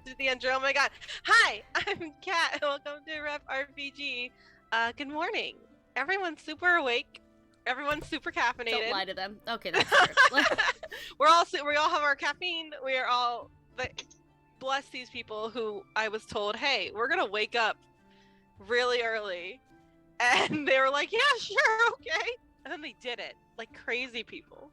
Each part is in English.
to the intro. Oh my god. Hi, I'm Kat. Welcome to Rep RPG. Good morning. Everyone's super awake. Everyone's super caffeinated. Don't lie to them. Okay, that's true. We all have our caffeine. We are all bless these people who I was told, hey, we're gonna wake up really early, and they were like, yeah, sure, okay, and then they did it like crazy people.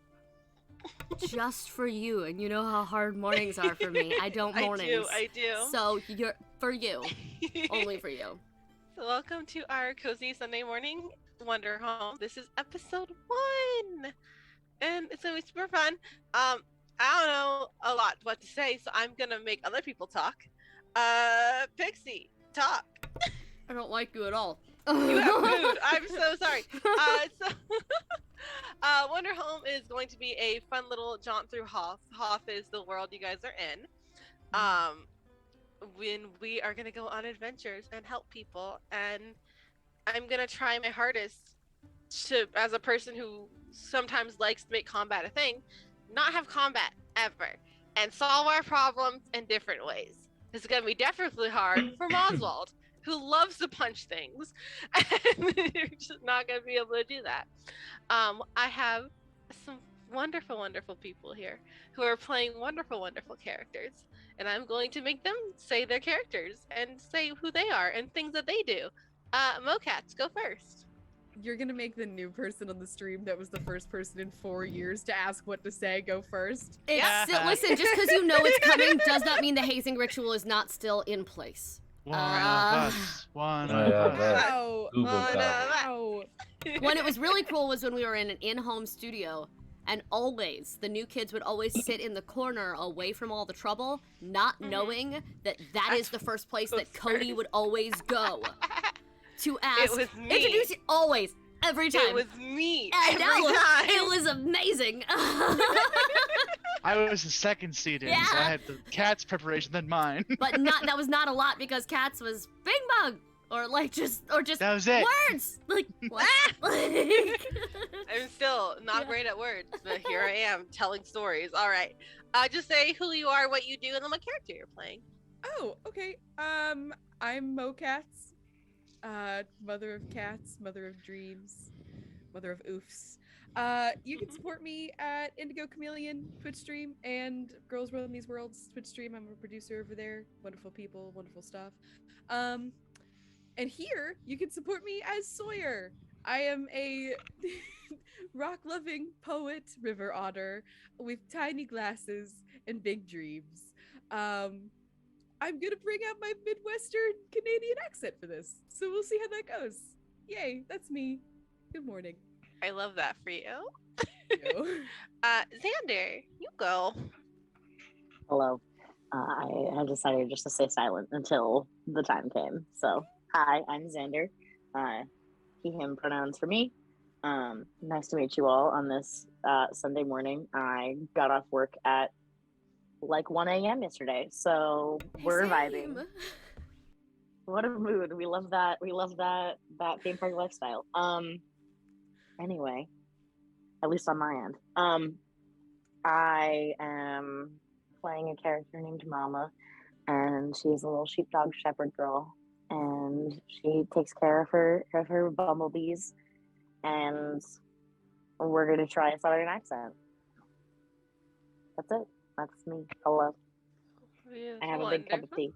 Just for you, and you know how hard mornings are for me. I don't mornings. I do. So you're for you, only for you. So welcome to our cozy Sunday morning Wanderhome. This is episode 1, and it's gonna be super fun. I don't know a lot what to say, so I'm gonna make other people talk. Pixie, talk. I don't like you at all. You have food. I'm so sorry. Wanderhome is going to be a fun little jaunt through Hoth. Hoth is the world you guys are in. When we are going to go on adventures and help people, and I'm going to try my hardest to, as a person who sometimes likes to make combat a thing, not have combat ever, and solve our problems in different ways. This is going to be definitely hard for Oswald, who loves to punch things, and you're just not going to be able to do that. I have some wonderful, wonderful people here who are playing wonderful, wonderful characters, and I'm going to make them say their characters and say who they are and things that they do. Mocats, go first. You're gonna make the new person on the stream that was the first person in 4 years to ask what to say go first. Listen, just because you know it's coming does not mean the hazing ritual is not still in place. One of us. Wow. When it was really cool was when we were in an in-home studio, and always the new kids would always sit in the corner away from all the trouble, not knowing that that is the first place that Cody would always go to ask. It was me. Introduce you always. Every time. It was me. I every know. time. It was amazing. I was the second seed in, so I had the cat's preparation than mine. But that was not a lot because Cats was Bing Bong or just that was it. Words. Like what? I'm still not great at words, but here I am telling stories. All right. Just say who you are, what you do, and then what character you're playing. Oh, okay. I'm Mocats. Mother of cats, mother of dreams, mother of oofs. You can support me at Indigo Chameleon Twitch stream and Girls World in These Worlds Twitch stream. I'm a producer over there. Wonderful people, wonderful stuff. And here you can support me as Sawyer. I am a rock-loving poet river otter with tiny glasses and big dreams. I'm gonna bring out my Midwestern Canadian accent for this, so we'll see how that goes. Yay, that's me. Good morning. I love that for you. Yo. Xander, you go. Hello. I have decided just to stay silent until the time came. So, hi, I'm Xander. He, him pronouns for me. Nice to meet you all on this Sunday morning. I got off work at like 1 a.m. yesterday, so we're vibing. What a mood. We love that theme park lifestyle. Anyway, at least on my end. I am playing a character named Mama, and she's a little sheepdog shepherd girl, and she takes care of her bumblebees, and we're gonna try a southern accent. That's it. That's me. Hello. I have a big cup of tea.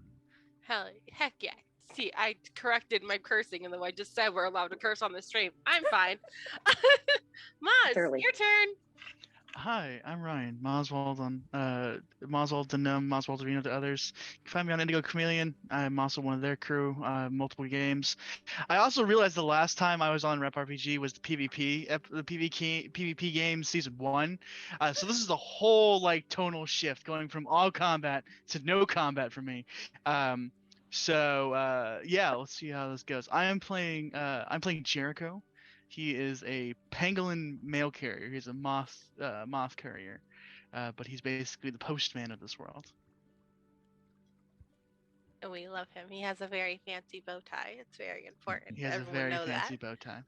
Heck yeah. See, I corrected my cursing, and though I just said we're allowed to curse on the stream, I'm fine. Maz, Surely. your turn. Hi, I'm Ryan. Moswald on Moswald the Gnome, Moswald Arena to others. You can find me on Indigo Chameleon. I'm also one of their crew, multiple games. I also realized the last time I was on Rep RPG was the PvP game season 1. So this is a whole like tonal shift going from all combat to no combat for me. Yeah, let's see how this goes. I'm playing Jericho. He is a pangolin mail carrier. He's a moth carrier, but he's basically the postman of this world. We love him. He has a very fancy bow tie. It's very important. He has Everyone a very know fancy that. bow tie.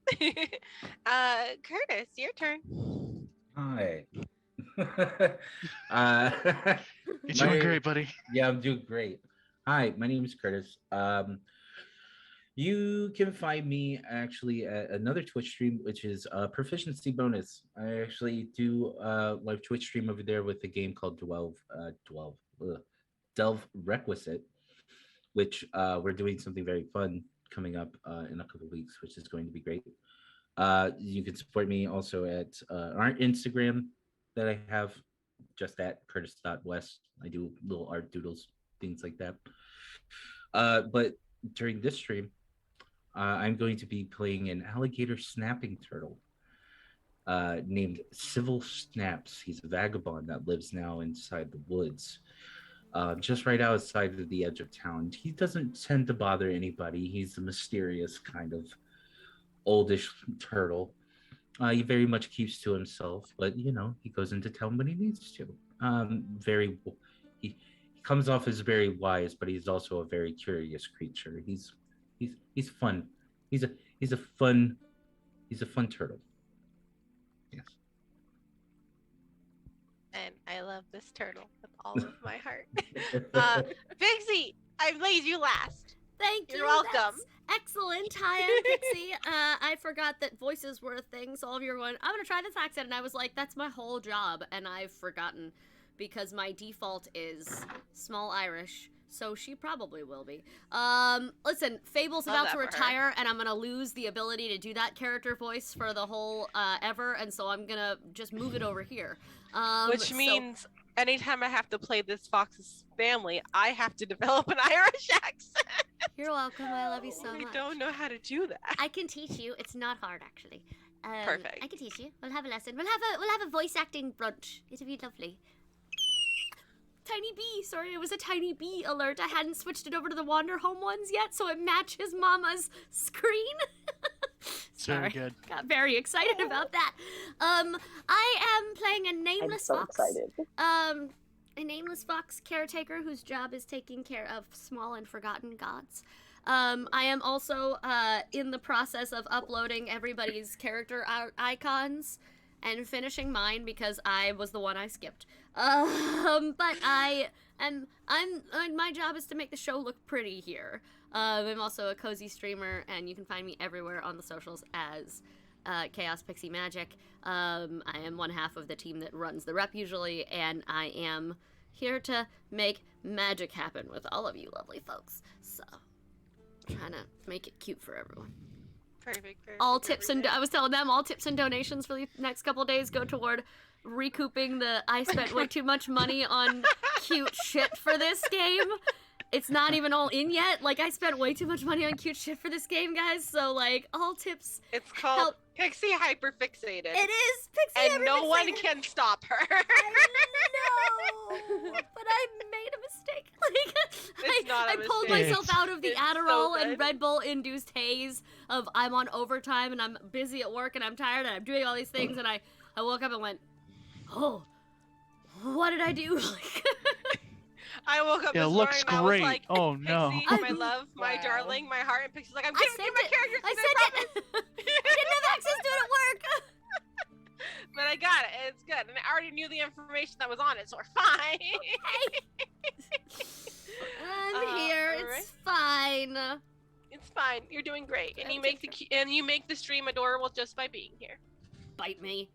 Curtis, your turn. Hi. You're doing great, buddy. Yeah, I'm doing great. Hi, my name is Curtis. You can find me actually at another Twitch stream, which is Proficiency Bonus. I actually do live Twitch stream over there with a game called Delve Requisite, which we're doing something very fun coming up in a couple of weeks, which is going to be great. You can support me also at our Instagram that I have, just at Curtis.West. I do little art doodles, things like that. But during this stream, I'm going to be playing an alligator snapping turtle named Civil Snaps. He's a vagabond that lives now inside the woods, just right outside of the edge of town. He doesn't tend to bother anybody. He's a mysterious kind of oldish turtle. He very much keeps to himself, but he goes into town when he needs to. He comes off as very wise, but he's also a very curious creature. He's fun. He's a he's a fun he's a fun turtle. Yes. And I love this turtle with all of my heart. Pixie, I've laid you last. Thank You're you. welcome. That's excellent. Hi, I'm Pixie. I forgot that voices were a thing, so all of you are going, I'm going to try this accent. And I was like, that's my whole job. And I've forgotten because my default is small Irish. So she probably will be. Listen, Fable's Love about that to for her. retire, and I'm going to lose the ability to do that character voice for the whole ever. And so I'm going to just move it over here. Which means anytime I have to play this Fox's family, I have to develop an Irish accent. You're welcome. I love you so I much. don't know how to do that. I can teach you. It's not hard, actually. Perfect. I can teach you. We'll have a lesson. We'll have a voice acting brunch. It'll be lovely. Tiny bee. Sorry, it was a tiny bee alert. I hadn't switched it over to the Wanderhome ones yet, so it matches Mama's screen. Very Sorry. good. Got very excited about that. I am playing a I'm nameless so fox. excited. A nameless fox caretaker whose job is taking care of small and forgotten gods. I am also in the process of uploading everybody's character icons and finishing mine because I was the one I skipped. But my job is to make the show look pretty here. I'm also a cozy streamer, and you can find me everywhere on the socials as Chaos Pixie Magic. I am one half of the team that runs the rep usually, and I am here to make magic happen with all of you lovely folks. So, trying to make it cute for everyone. Perfect. All tips and I was telling them all tips and donations for the next couple days go toward recouping I spent way too much money on cute shit for this game. It's not even all in yet. Like, I spent way too much money on cute shit for this game, guys. So, like, all tips. It's called Pixie Hyperfixated. It is Pixie And no one Hyperfixated. can stop her. I know, but I made a mistake. Like, I pulled mistake. myself out of the It's Adderall so and good. Red Bull induced haze of I'm on overtime and I'm busy at work and I'm tired and I'm doing all these things and I woke up and went, oh, what did I do? I woke up It this looks morning and great. I was like, Oh no. Pixie, my love, my Wow. darling, my heart, and Pixie's like, I'm I giving you sent my it. character. I today, sent it. promise." I didn't have access to it at work. But I got it. It's good. And I already knew the information that was on it, so we're fine. I'm here. alright. It's fine. It's fine. You're doing great. And I'm you make different. the stream adorable just by being here. Bite me.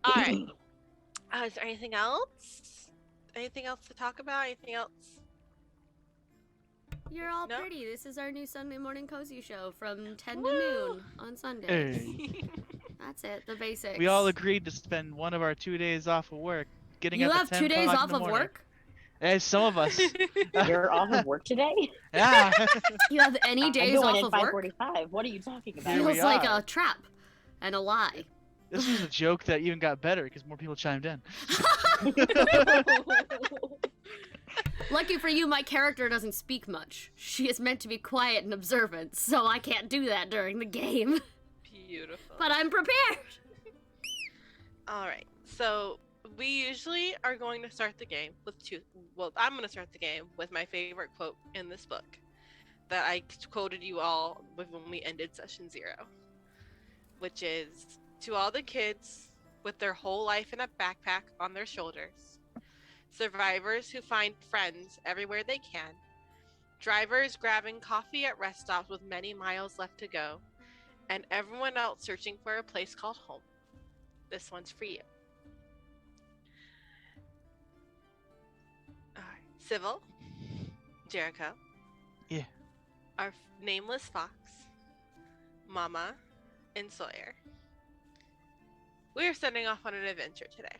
All right. Is there anything else? Anything else to talk about? Anything else? You're all No? pretty. This is our new Sunday morning cozy show from 10 Woo! to noon on Sundays. Hey. That's it, the basics. We all agreed to spend one of our 2 days off of work getting You up have at 10 2 days o'clock in off the of morning. work? Some of us. You're off of work today? Yeah. You have any days I'm off going of at work? 5:45. What are you talking about? Here we Feels like are. a trap and a lie. This was a joke that even got better because more people chimed in. Lucky for you, my character doesn't speak much. She is meant to be quiet and observant, so I can't do that during the game. Beautiful. But I'm prepared. All right. So we usually are going to start the game with two. Well, I'm going to start the game with my favorite quote in this book that I quoted you all when we ended session 0, which is, to all the kids with their whole life in a backpack on their shoulders, survivors who find friends everywhere they can, drivers grabbing coffee at rest stops with many miles left to go, and everyone else searching for a place called home. This one's for you. All right. Civil, Jericho, Yeah. our nameless fox, Mama, and Sawyer. We are setting off on an adventure today.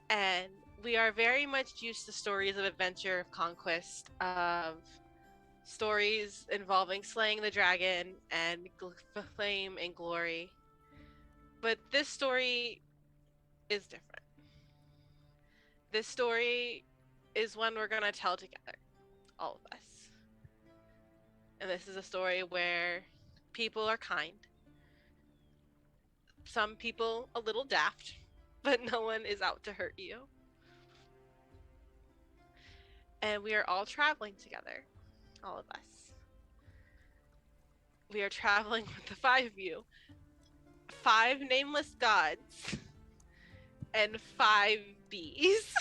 And we are very much used to stories of adventure, of conquest, of stories involving slaying the dragon and fame and glory. But this story is different. This story is one we're going to tell together, all of us. And this is a story where people are kind. Some people a little daft, but no one is out to hurt you. And we are all traveling together, all of us. We are traveling with the 5 of you. 5 nameless gods and 5 bees.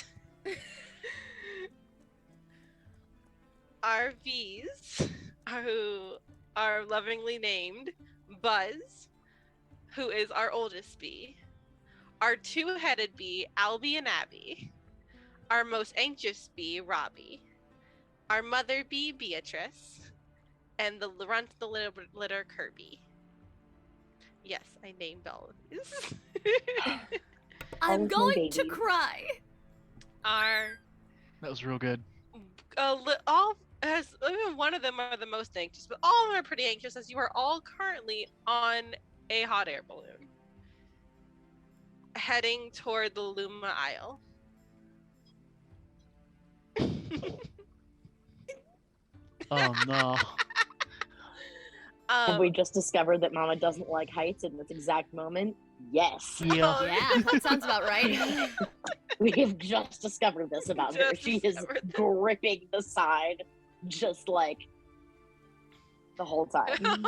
Our bees who are lovingly named Buzz, who is our oldest bee, our 2-headed bee, Albie and Abby, our most anxious bee, Robbie, our mother bee, Beatrice, and the runt the litter, Kirby. Yes, I named all of these. I'm All of my going to babies. cry. That was real good. Even one of them are the most anxious, but all of them are pretty anxious as you are all currently on a hot air balloon heading toward the Luma Isle. Oh no. Have we just discovered that Mama doesn't like heights in this exact moment? Yes. Yeah. Oh, Yeah, that sounds about right. We have just discovered this about her. Just She is discovered this. gripping the side just like the whole time.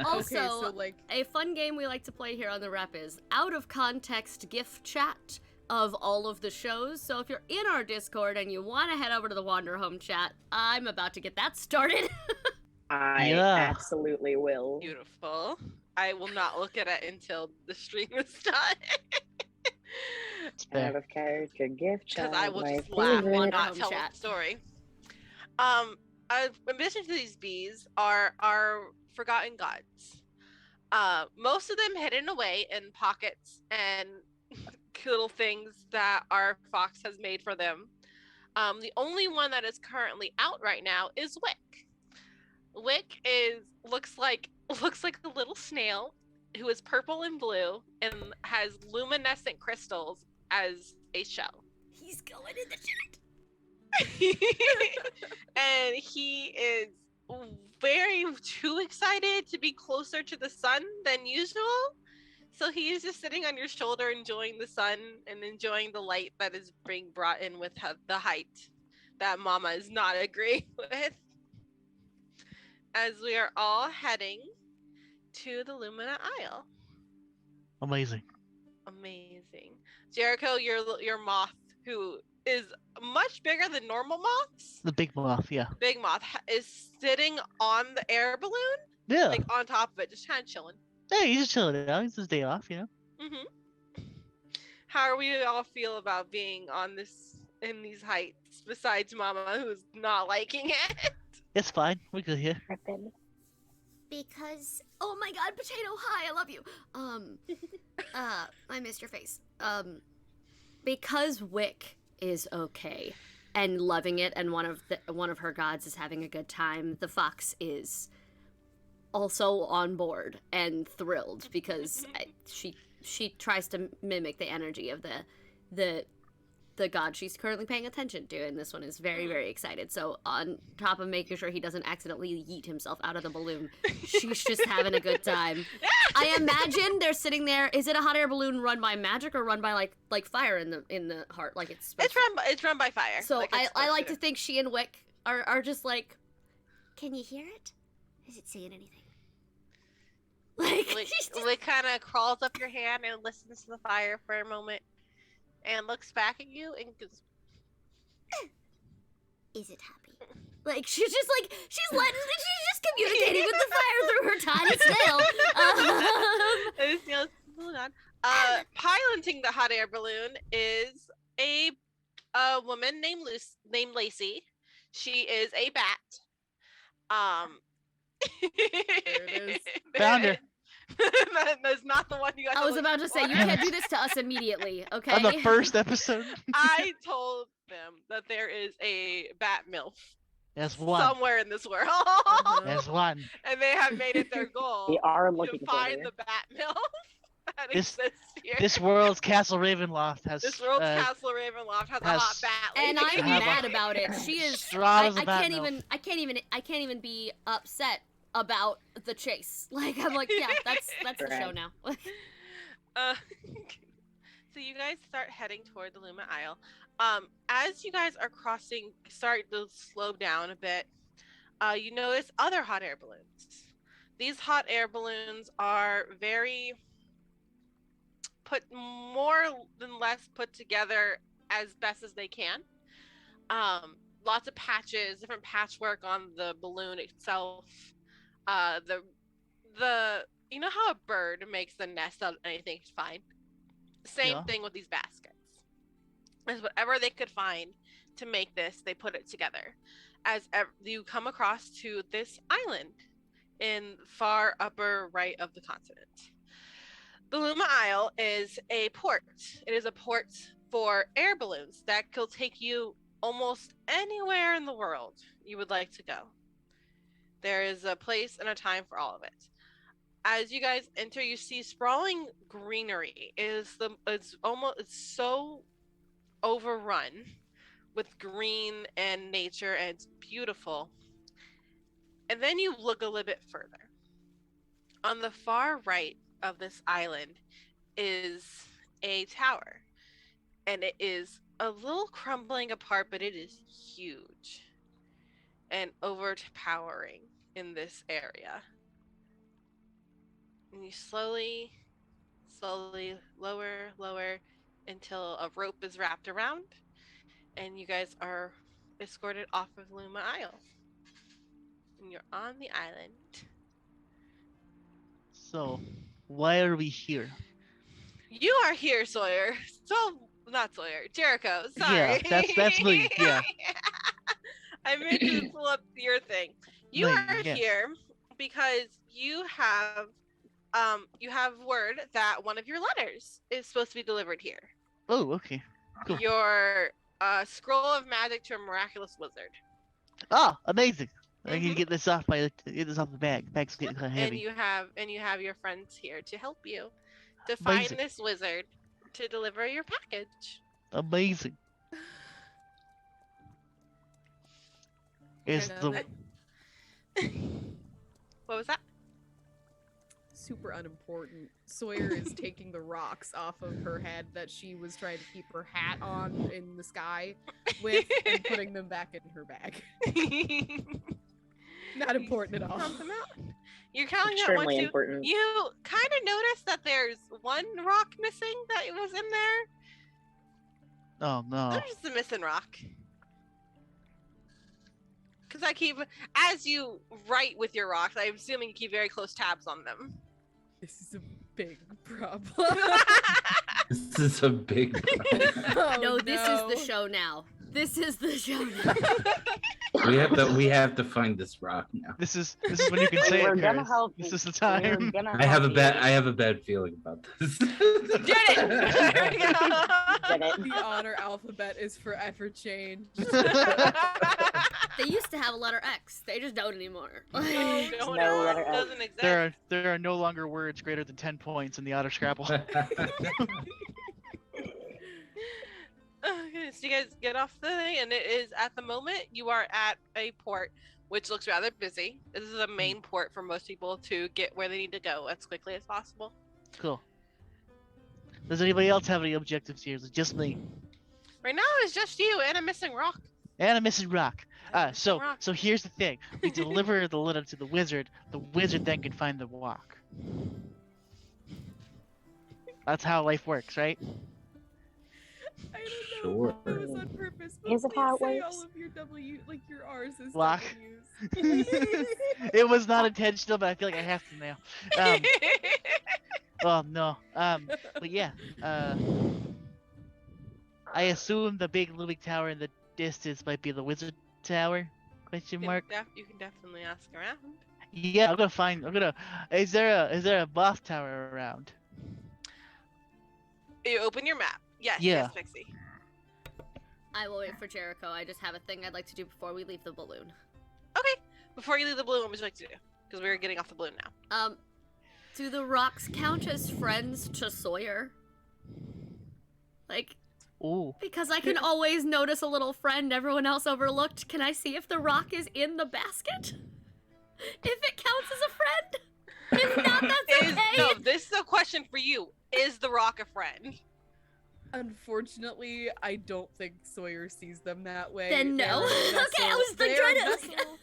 Also, Okay, so like, a fun game we like to play here on the rep is out of context gift chat of all of the shows. So if you're in our Discord and you want to head over to the Wanderhome chat, I'm about to get that started. I Yeah. absolutely will. Beautiful. I will not look at it until the stream is done. It's Out fair. of character gift Because chat. I will my just laugh favorite. and not Wanderhome tell chat. the story. In addition to these bees are our forgotten gods. Most of them hidden away in pockets and little things that our fox has made for them. The only one that is currently out right now is Wick. Wick looks like a little snail who is purple and blue and has luminescent crystals as a shell. He's going in the chat. And he is very too excited to be closer to the sun than usual. So he is just sitting on your shoulder enjoying the sun and enjoying the light that is being brought in with the height that Mama is not agreeing with. As we are all heading to the Lumina Isle. Amazing. Amazing. Jericho, your moth, who is much bigger than normal moths, The big moth, yeah. big moth, is sitting on the air balloon, Yeah. like on top of it, just kind of chilling. Hey, he's just chilling it out. It's his day off, you know? How are we all feel about being in these heights, besides Mama, who's not liking it? It's fine. We're good here. Rippin'. Because, oh my god, Potato, hi, I love you. I missed your face. Because Wick is okay and loving it, and one of her gods is having a good time, the fox is also on board and thrilled because she tries to mimic the energy of the god she's currently paying attention to, and this one is very, very excited. So on top of making sure he doesn't accidentally yeet himself out of the balloon, she's just having a good time. I imagine they're sitting there. Is it a hot air balloon run by magic or run by like fire in the heart, like it's supposed It's run by fire. So like it's I supposed like to think she and Wick are just like, can you hear it? Is it saying anything? Like she's just- Wick kind of crawls up your hand and listens to the fire for a moment, and looks back at you and goes, Is it happy? Like, she's just communicating with the fire through her tiny snail. This snail's hold on. Piloting the hot air balloon is a woman named Lacey. She is a bat. There it is. Found her. That's not the one you guys. I are was about to looking say, you for. can't do this to us immediately, okay? On the first episode. I told them that there is a bat milf There's one. somewhere in this world, There's one. and they have made it their goal We are to looking for find her. the bat milf that This- exists here. This world's Castle Ravenloft has This world's Castle Ravenloft has a has- hot bat lady. And I'm Have a- mad about it. She is. strong as a I bat can't milf. I can't even be upset about the chase. Like, I'm like, yeah, that's the show Right. now. Uh, so you guys start heading toward the Luma Isle. As you guys are crossing, start to slow down a bit. You notice other hot air balloons. These hot air balloons are more than less put together as best as they can. Lots of patches, different patchwork on the balloon itself. You know how a bird makes the nest out of anything fine? Same Yeah. thing with these baskets. Is whatever they could find to make this, they put it together. As you come across to this island in far upper right of the continent. The Luma Isle is a port. It is a port for air balloons that will take you almost anywhere in the world you would like to go. There is a place and a time for all of it. As you guys enter, you see sprawling greenery. It's so overrun with green and nature, and it's beautiful. And then you look a little bit further. On the far right of this island is a tower, and it is a little crumbling apart, but it is huge and overpowering in this area. And you slowly lower until a rope is wrapped around, and you guys are escorted off of Luma Isle. And you're on the island. So, why are we here? You are here, Sawyer. Not Sawyer, Jericho. Sorry. Yeah, that's me. Yeah. I meant to pull up your thing. You No, are yeah. here because you have word that one of your letters is supposed to be delivered here. Oh, okay. Cool. Your scroll of magic to a miraculous wizard. Oh, amazing. I need to Mhm. get this off the bag. Bag's getting kind of heavy. And you have your friends here to help you to find Amazing. this wizard to deliver your package. Amazing. Is And, the What was that? super unimportant. Sawyer is taking the rocks off of her head that she was trying to keep her hat on in the sky with and putting them back in her bag. Not important at all. Count them out. You're counting out one, Extremely two. important. You kind of noticed that there's one rock missing that was in there. oh no. There's a missing rock. Because as you write with your rocks, I'm assuming you keep very close tabs on them. This is a big problem. This is a big problem. Oh, No, this is no. the show now. This is the show now. we have to find this rock now. This is when you can say We're it, gonna Paris. help This you. is the We're time. gonna I have a help bad feeling about this. Did it! Get it? The honor alphabet is forever changed. They used to have a letter X. They just don't anymore. No, No letter it F. doesn't exist. There are no longer words greater than 10 points in the Otter Scrabble. Okay, so you guys get off the thing, and it is at the moment you are at a port which looks rather busy. This is a main port for most people to get where they need to go as quickly as possible. Cool. Does anybody else have any objectives here? Is it just me? Right now it's just you and a missing rock. And a missing rock. So Rock. here's the thing. We deliver the letter to the wizard. The wizard then can find the rock. That's how life works, right? I don't know Sure. if that was on purpose, but Is it please how it say works? all of your W, like your R's as Lock. W's. It was not intentional, but I feel like I have to now. Oh no. But yeah. I assume the big looming tower in the distance might be the wizard tower? Question mark. You can definitely ask around. Yeah, I'm gonna. Is there a moth tower around? You open your map. Yes, Yeah. yes, Pixie. I will wait for Jericho. I just have a thing I'd like to do before we leave the balloon. Okay. Before you leave the balloon, what would you like to do? Because we're getting off the balloon now. Do the rocks count as friends to Sawyer? Like, Ooh. because I can always notice a little friend everyone else overlooked. Can I see if the rock is in the basket? If it counts as a friend? If not, that's okay. No, this is a question for you. Is the rock a friend? Unfortunately, I don't think Sawyer sees them that way. Then no. They're a Okay, I was like they're a trying to. vessel-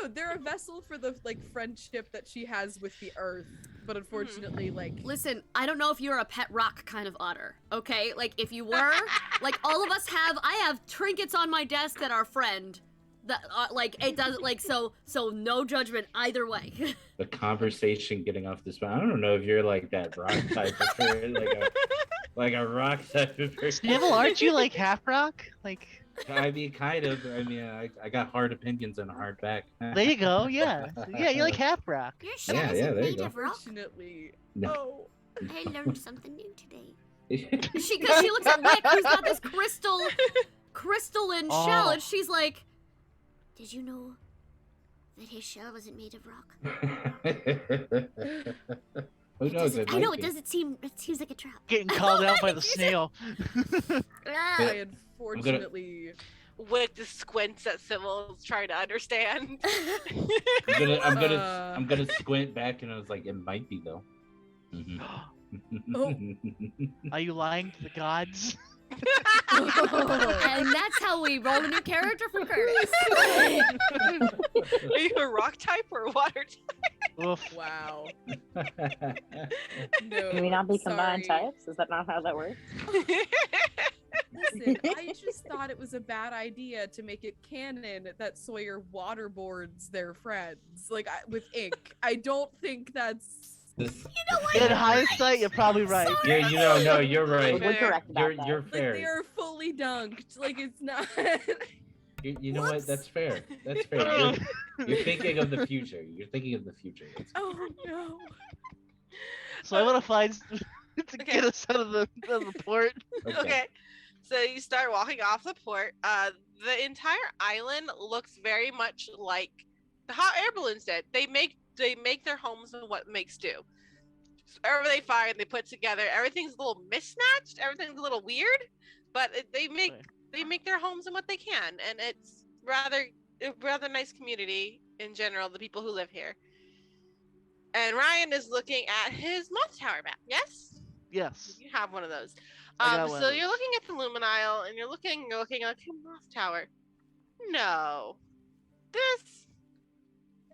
No, they're a vessel for the like friendship that she has with the earth. But unfortunately, like Listen, I don't know if you're a pet rock kind of otter, okay? Like, if you were, like, all of us have, I have trinkets on my desk that are friend. That, like, it doesn't, like, so no judgment either way. The conversation getting off this. I don't know if you're like that rock type of person, like a rock type of person. Neville, aren't you like half rock? Like, I mean, kind of. I mean, I got hard opinions and a hard back. there you go. Yeah, yeah, you're like half rock. Your shell Yeah, isn't there you made go. of rock. unfortunately, No. I learned something new today. Because she looks at Wick, who's got this crystalline shell, and she's like, did you know that his shell isn't made of rock? Who knows? I know, it seems like a trap. Getting called out by the snail. I unfortunately. Wick just squints at Sybil, trying to understand. I'm gonna squint back, and I was like, it might be though. Oh. Are you lying to the gods? And that's how we roll a new character for Curtis. Are you a rock type or a water type? Oof. Wow. No. Can we not be combined sorry. types? Is that not how that works? Listen, I just thought it was a bad idea to make it canon that Sawyer waterboards their friends, like with ink. I don't think that's. You know what? In hindsight, you're probably right. Yeah, no, you're right. We're correct about that. You're Like fair. they are fully dunked. Like it's not. You know what? That's fair. That's fair. You're thinking of the future. You're thinking of the future. Oh no. So I want to find to Okay. get us out of the port. Okay. So you start walking off the port. The entire island looks very much like the hot air balloons did. They make their homes in what makes do. So wherever they find, they put together. Everything's a little mismatched. Everything's a little weird, but they make their homes in what they can, and it's a rather nice community in general. The people who live here. And Ryan is looking at his moth tower map. Yes. Yes. You have one of those. I got one So of you're looking at the Luminile, and you're looking like moth tower. No, this,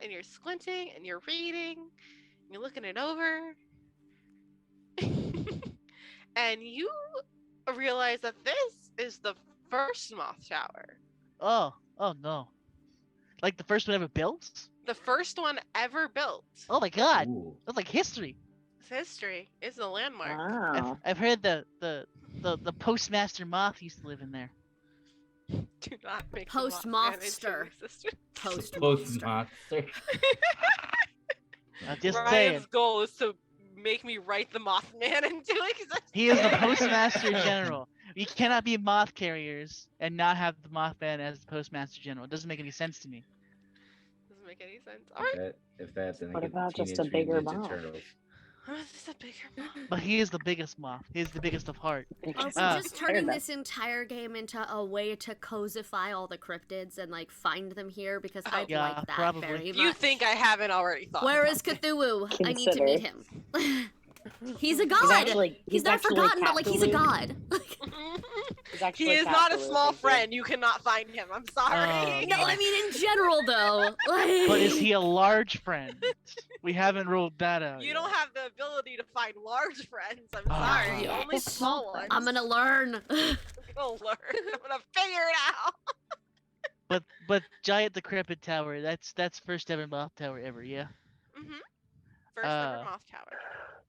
and you're squinting, and you're reading, and you're looking it over, and you realize that this is the first moth tower. Oh no. Like the first one ever built? The first one ever built. Oh my god. Ooh. That's like history. It's history. It's a landmark. Wow. I've heard the postmaster moth used to live in there. Do not make Post-mothster. Post Post-monster. monster. I'm just Ryan's saying. goal is to make me write the Mothman into it. 'Cause that's- He is the postmaster general. We cannot be moth carriers and not have the Mothman as the postmaster general. It doesn't make any sense to me. Doesn't make any sense. All right. If that's then I What get the about just a Teenage bigger Mutant Ninja moth? Turtles. This is a bigger moth. But he is the biggest moth. He is the biggest of heart. Also, Ah. just turning this entire game into a way to cosify all the cryptids and like find them here because I Yeah, like that probably. very much. You think I haven't already thought? Where is Cthulhu? I need to Consider. meet him. He's a god. He's He's not actually forgotten, but like he's a Cthulhu. god. He's He actually is cat not a food, small thank you. friend. You cannot find him. I'm sorry. Oh, No, I mean in general though. Like... But is he a large friend? We haven't ruled that out You yet. don't have the ability to find large friends. I'm Oh. sorry. Yeah. Only small ones. I'm gonna learn. I'm gonna learn. I'm gonna figure it out. But Giant Decrepit Tower, that's first ever moth tower ever, yeah. Mhm. First ever Uh, moth tower.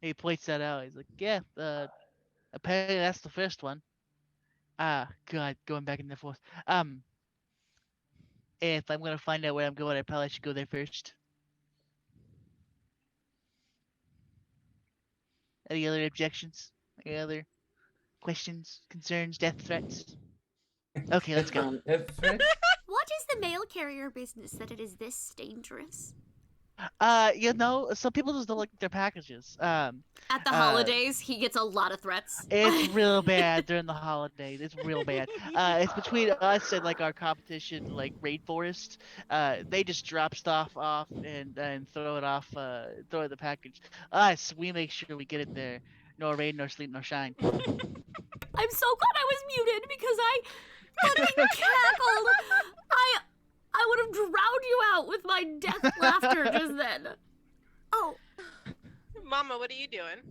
He points that out. He's like, yeah, apparently that's the first one. God, going back in the forth. If I'm gonna find out where I'm going, I probably should go there first. Any other objections? Any other questions, concerns, death threats? Okay, let's go. Death threats? What is the mail carrier business that it is this dangerous? Some people just don't like their packages. At the Uh, holidays, he gets a lot of threats. It's real bad during the holidays. It's real bad. It's between us and like our competition, like Rainforest. They just drop stuff off and throw it off, throw it in the package. Us, we make sure we get it there. Nor rain, nor sleep, nor shine. I'm so glad I was muted because I fucking cackled. I would have drowned you out with my death laughter just then. Oh, Mama, what are you doing?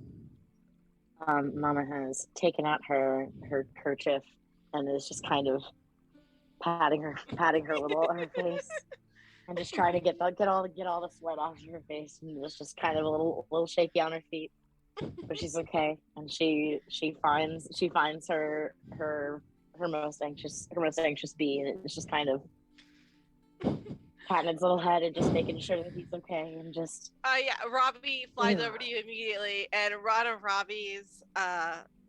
Mama has taken out her kerchief and is just kind of patting her her face, and just trying to get all the sweat off her face, and it's just kind of a little shaky on her feet, but she's okay, and she finds her most anxious bee, and it's just kind of patting its little head and just making sure that he's okay, and just Yeah, Robbie flies over to you immediately, and one of Robbie's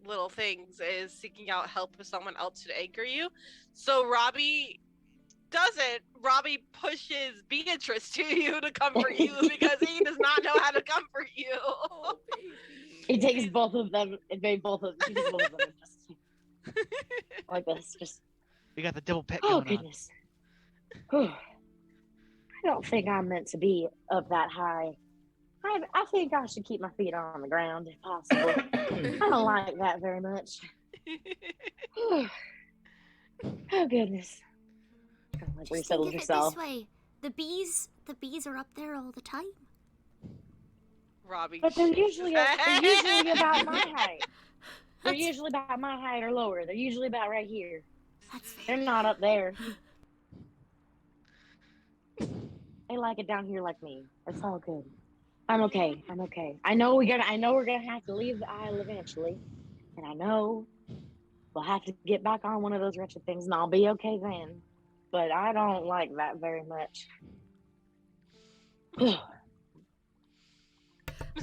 little things is seeking out help with someone else to anchor you. So Robbie doesn't. Robbie pushes Beatrice to you to comfort you because he does not know how to comfort you. Oh, baby. he takes both of them and just like this, just We got the double pet oh going goodness. I don't think I'm meant to be up that high. I think I should keep my feet on the ground if possible. I don't like that very much. Oh goodness. Kind of like just resettles think of yourself. it this way: the bees are up there all the time. Robbie. But they're usually about my height. They're That's- usually about my height or lower. They're usually about right here. That's fair. They're not up there. They like it down here like me. It's all good. I'm okay. I know we're gonna have to leave the isle eventually. And I know we'll have to get back on one of those wretched things, and I'll be okay then. But I don't like that very much.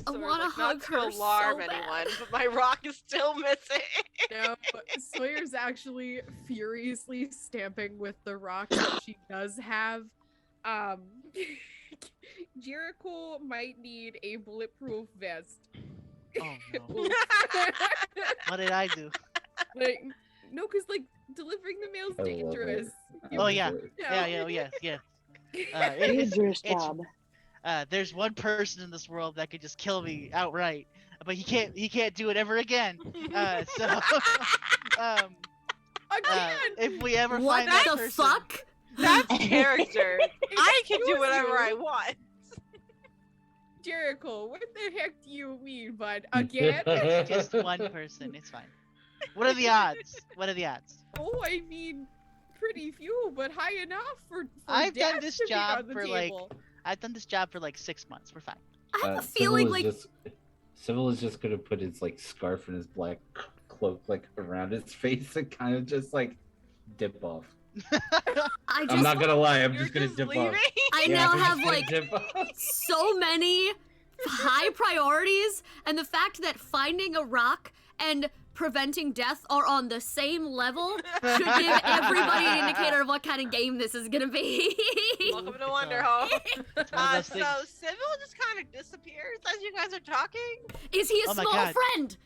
So we're wanna like, hug not her to alarm so bad. anyone, but my rock is still missing. No, Sawyer's actually furiously stamping with the rocks that she does have. Jericho might need a bulletproof vest. Oh no. What did I do? Like, no, because like delivering the mail's I love dangerous. it. Oh, yeah. Yeah. Yes. Dangerous it's- job. There's one person in this world that could just kill me outright, but he can't do it ever again. Again! If we ever What find that the person, fuck? That's character. I can do Excuse whatever you? I want. Jericho, what the heck do you mean, bud? Again? it's just one person. It's fine. What are the odds? Oh, I mean, pretty few, but high enough for I've done death this to be job on the for, like, table. I've done this job for like 6 months. We're fine. I have a Civil feeling is like Civil is just gonna put his like scarf and his black cloak like around his face and kind of just like dip off. I I'm not just gonna lie, I'm You're just gonna just dip leaving? off. I Yeah, now I'm just have gonna like dip off. so many high priorities, and the fact that finding a rock and preventing death are on the same level should give everybody an indicator of what kind of game this is gonna be. Welcome to It's, Wanderhome. It's one of those So things. Sybil just kind of disappears as you guys are talking. Is he a Oh my small God. friend?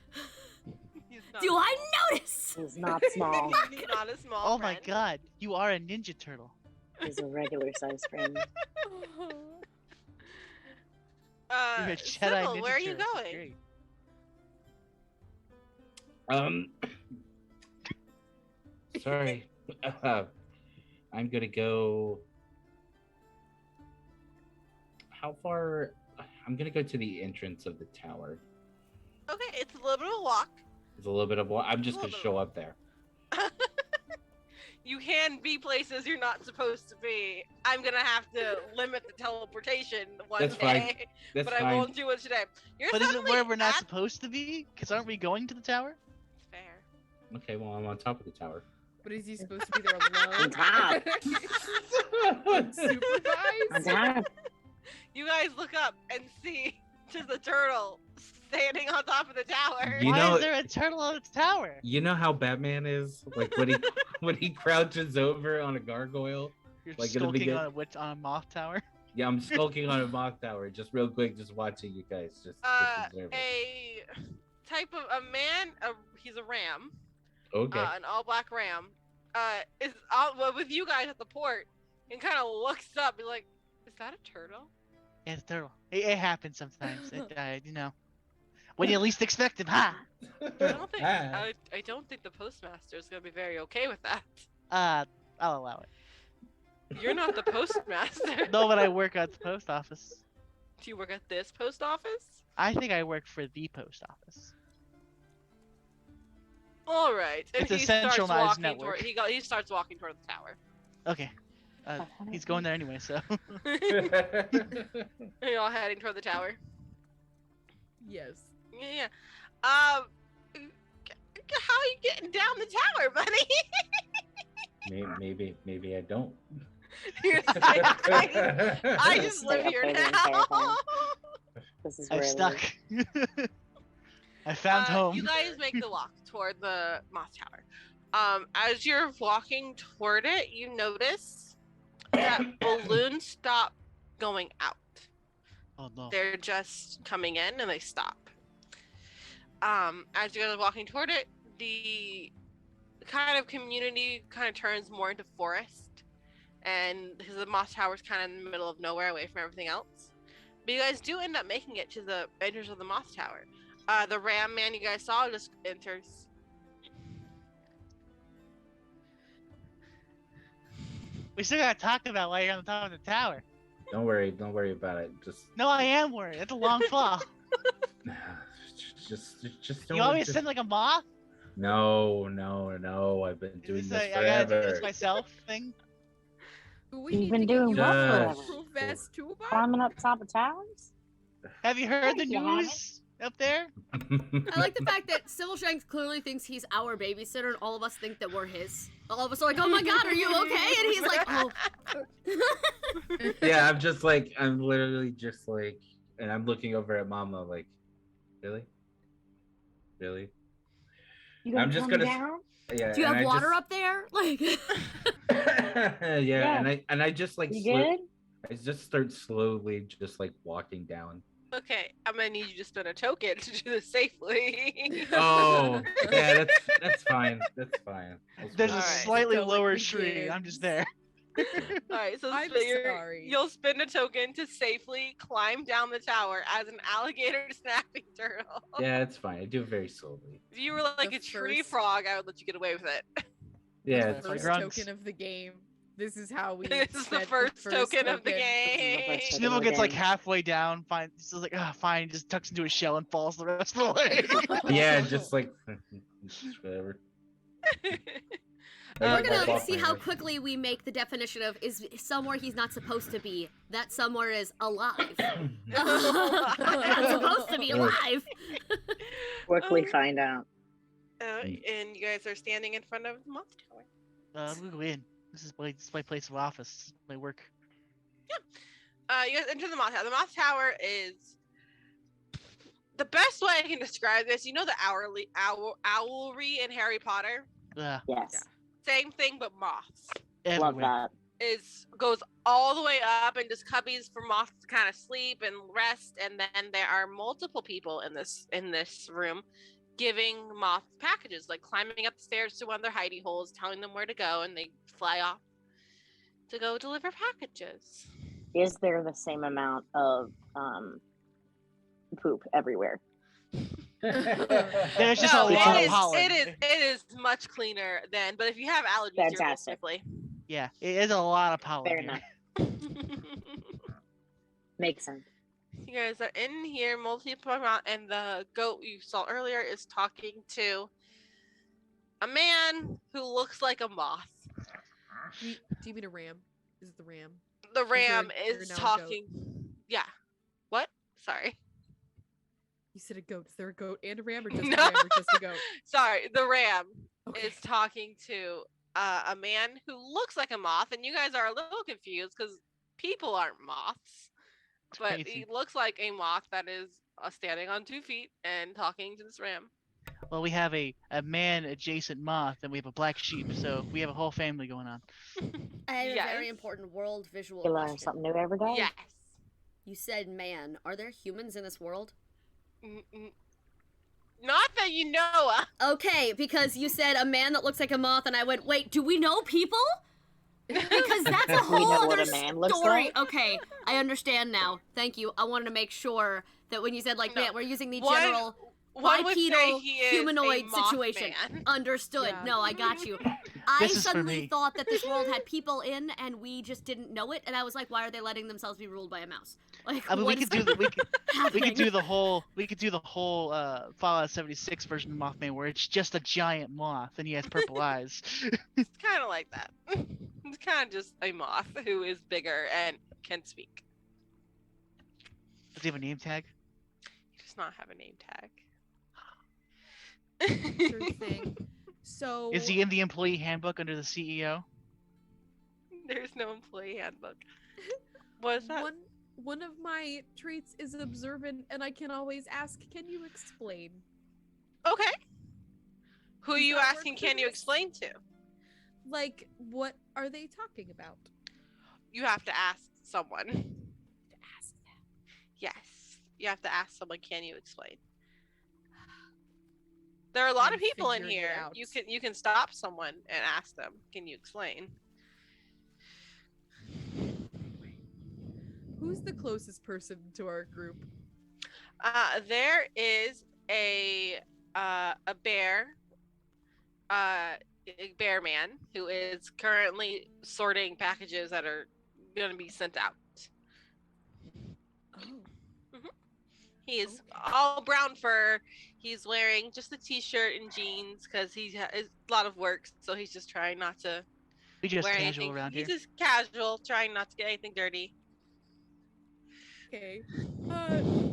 He's not Do I notice? He's not small. He's not a small Oh my friend. god, you are a Ninja Turtle. He's a regular sized friend. You're a Jedi Sybil, Ninja where are you Turtle. It's going? great. Sorry. I'm gonna go. How far? I'm gonna go to the entrance of the tower. Okay, it's a little bit of a walk. It's a little bit of. I'm just A gonna little bit show up there. You can be places you're not supposed to be. I'm gonna have to limit the teleportation one That's fine. day, That's but fine. I won't do it today. You're But is it suddenly where we're not at- supposed to be? Because aren't we going to the tower? Fair. Okay, well, I'm on top of the tower. But is he supposed to be there alone? On top. Unsupervised? On top. You guys look up and see just the turtle standing on top of the tower. You Why know- is there a turtle on the tower? You know how Batman is, like when he when he crouches over on a gargoyle. You're Like, in the skulking begin- on a moth tower. Yeah, I'm skulking on a mock tower. Just real quick, just watching you guys. Just observe it. A type of a man. He's a ram. Okay. An all black ram. Is with you guys at the port and kind of looks up. He's like, "Is that a turtle?" Yeah, it's a turtle. It happens sometimes. You know, when you least expect it. Ha! I don't think. Ah. I don't think the postmaster is gonna be very okay with that. I'll allow it. You're not the postmaster. No, but I work at the post office. Do you work at this post office? I think I work for the post office. All right. And It's a he starts centralized walking network. toward. He starts walking toward the tower. Okay. He's going there anyway, so. Are you all heading toward the tower? Yes. Yeah. How are you getting down the tower, buddy? Maybe I don't. You're just like, I just Stay live up here there the entire now. time. This is where I'm I stuck. live. I found home. You guys make the walk toward the moth tower. As you're walking toward it, you notice that balloons stop going out. Oh no. They're just coming in and they stop. As you guys are walking toward it, the kind of community kind of turns more into forest, and the moth tower is kind of in the middle of nowhere, away from everything else. But you guys do end up making it to the entrance of the moth tower. The ram man you guys saw just enters. We still gotta talk about why you're on the top of the tower. Don't worry about it. Just, No, I am worried. That's a long fall. just You don't. always just- send like a moth? No. I've been Is doing this this a, I gotta do forever. this myself thing? We You've need been to get doing you what a forever? bulletproof vest toolbox. Climbing up top of towers? Have you heard the You haven't? news up there? I like the fact that Civil Shanks clearly thinks he's our babysitter, and all of us think that we're his. All of us are like, "Oh my God, are you okay?" And he's like, "Oh." Yeah, I'm literally just like, and I'm looking over at Mama like, really? You I'm just come gonna- down? Yeah. Do you and have I water up there? Like, yeah, Yeah. and I just like You slow- good? I just start slowly just like walking down. Okay, I'm gonna need you to spend a token to do this safely. Oh, yeah, that's fine. That's fine. There's a Alright. slightly So, like, lower we tree. did. I'm just there. All right, so I'm sorry. you'll spend a token to safely climb down the tower as an alligator snapping turtle. Yeah, it's fine. I do it very slowly. If you were like The a tree first- frog, I would let you get away with it. Yeah, That's it's my First fine. grunts. token of the game. This is how we. This is the spent first token of the This is the game. first token. Snivel gets like Again. halfway down, still like, fine, just tucks into a shell and falls the rest of the way. Yeah, just like whatever. we're Like, gonna walk see my how way. quickly we make the definition of is somewhere he's not supposed to be. That somewhere is alive. Not supposed to be alive. Quickly Oh. find out. And you guys are standing in front of the moth tower. We go in. This is my place of office. This is my work. You guys enter the moth tower. The moth tower is the best way I can describe this. You know the owlry in Harry Potter? Ugh, Yes. Same thing, but moths. Love everywhere. that. Goes all the way up and just cubbies for moths to kind of sleep and rest. And then there are multiple people in this room giving moths packages, like climbing up the stairs to one of their hidey holes, telling them where to go, and they fly off to go deliver packages. Is there the same amount of poop everywhere? There's just No, a lot of it is. pollen. It is much cleaner than. But if you have allergies, you're real Fantastic. sniffly. Yeah, it is a lot of pollen Fair here. enough. Makes sense. You guys are in here, and the goat you saw earlier is talking to a man who looks like a moth. Do you mean a ram? Is it the ram? The there- ram there is now a goat? talking. Yeah. What? Sorry. You said a goat. Is there a goat and a ram, or just No. a ram, or just a goat? Sorry. The ram Okay. is talking to a man who looks like a moth, and you guys are a little confused because people aren't moths. But he Crazy. looks like a moth that is standing on 2 feet and talking to this ram. Well, we have a man-adjacent moth, and we have a black sheep, so we have a whole family going on. I have a very Yes. important world visual You learn question. something new every day. Yes. You said man. Are there humans in this world? Not that you know of. Okay, because you said a man that looks like a moth, and I went, wait, do we know people? Because that's a We whole know what other a man looks story. like. Okay, I understand now. Thank you. I wanted to make sure that when you said, like, No. man, we're using the One- general One would say bipedal he is humanoid a moth situation. man. Understood. Yeah. No, I got you. I This is for suddenly me. thought that this world had people in, and we just didn't know it. And I was like, why are they letting themselves be ruled by a mouse? Like, I mean, we what could is do the we could happening? do the whole Fallout 76 version of Mothman where it's just a giant moth and he has purple eyes. It's kind of like that. It's kind of just a moth who is bigger and can speak. Does he have a name tag? He does not have a name tag. Sure thing. So Is he in the employee handbook under the E CEO? There's no employee handbook. What is that? one of my traits is observant, and I can always ask, "Can you explain?" Okay. Who are Does you that work asking? for Can you this? explain to? Like, what are they talking about? You have to ask someone. To ask them. Yes, you have to ask someone. Can you explain? There are a lot I'm of people in figuring it here. out. You can stop someone and ask them. Can you explain? Who's the closest person to our group? There is a bear, a bear man who is currently sorting packages that are going to be sent out. Oh, He is Okay. all brown fur. He's wearing just a t-shirt and jeans because it's a lot of work, so he's just trying not to We just wear casual anything. around He's here. just casual, trying not to get anything dirty. okay.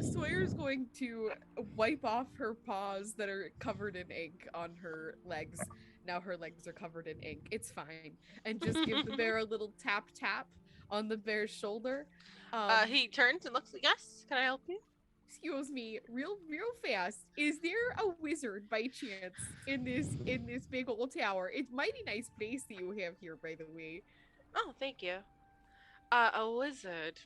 Sawyer's going to wipe off her paws that are covered in ink on her legs. Now her legs are covered in ink. It's fine. And just give the bear a little tap tap on the bear's shoulder. He turns and looks. Yes, can I help you? Excuse me, real fast. Is there a wizard by chance in this big old tower? It's mighty nice place that you have here, by the way. Oh, thank you. A wizard.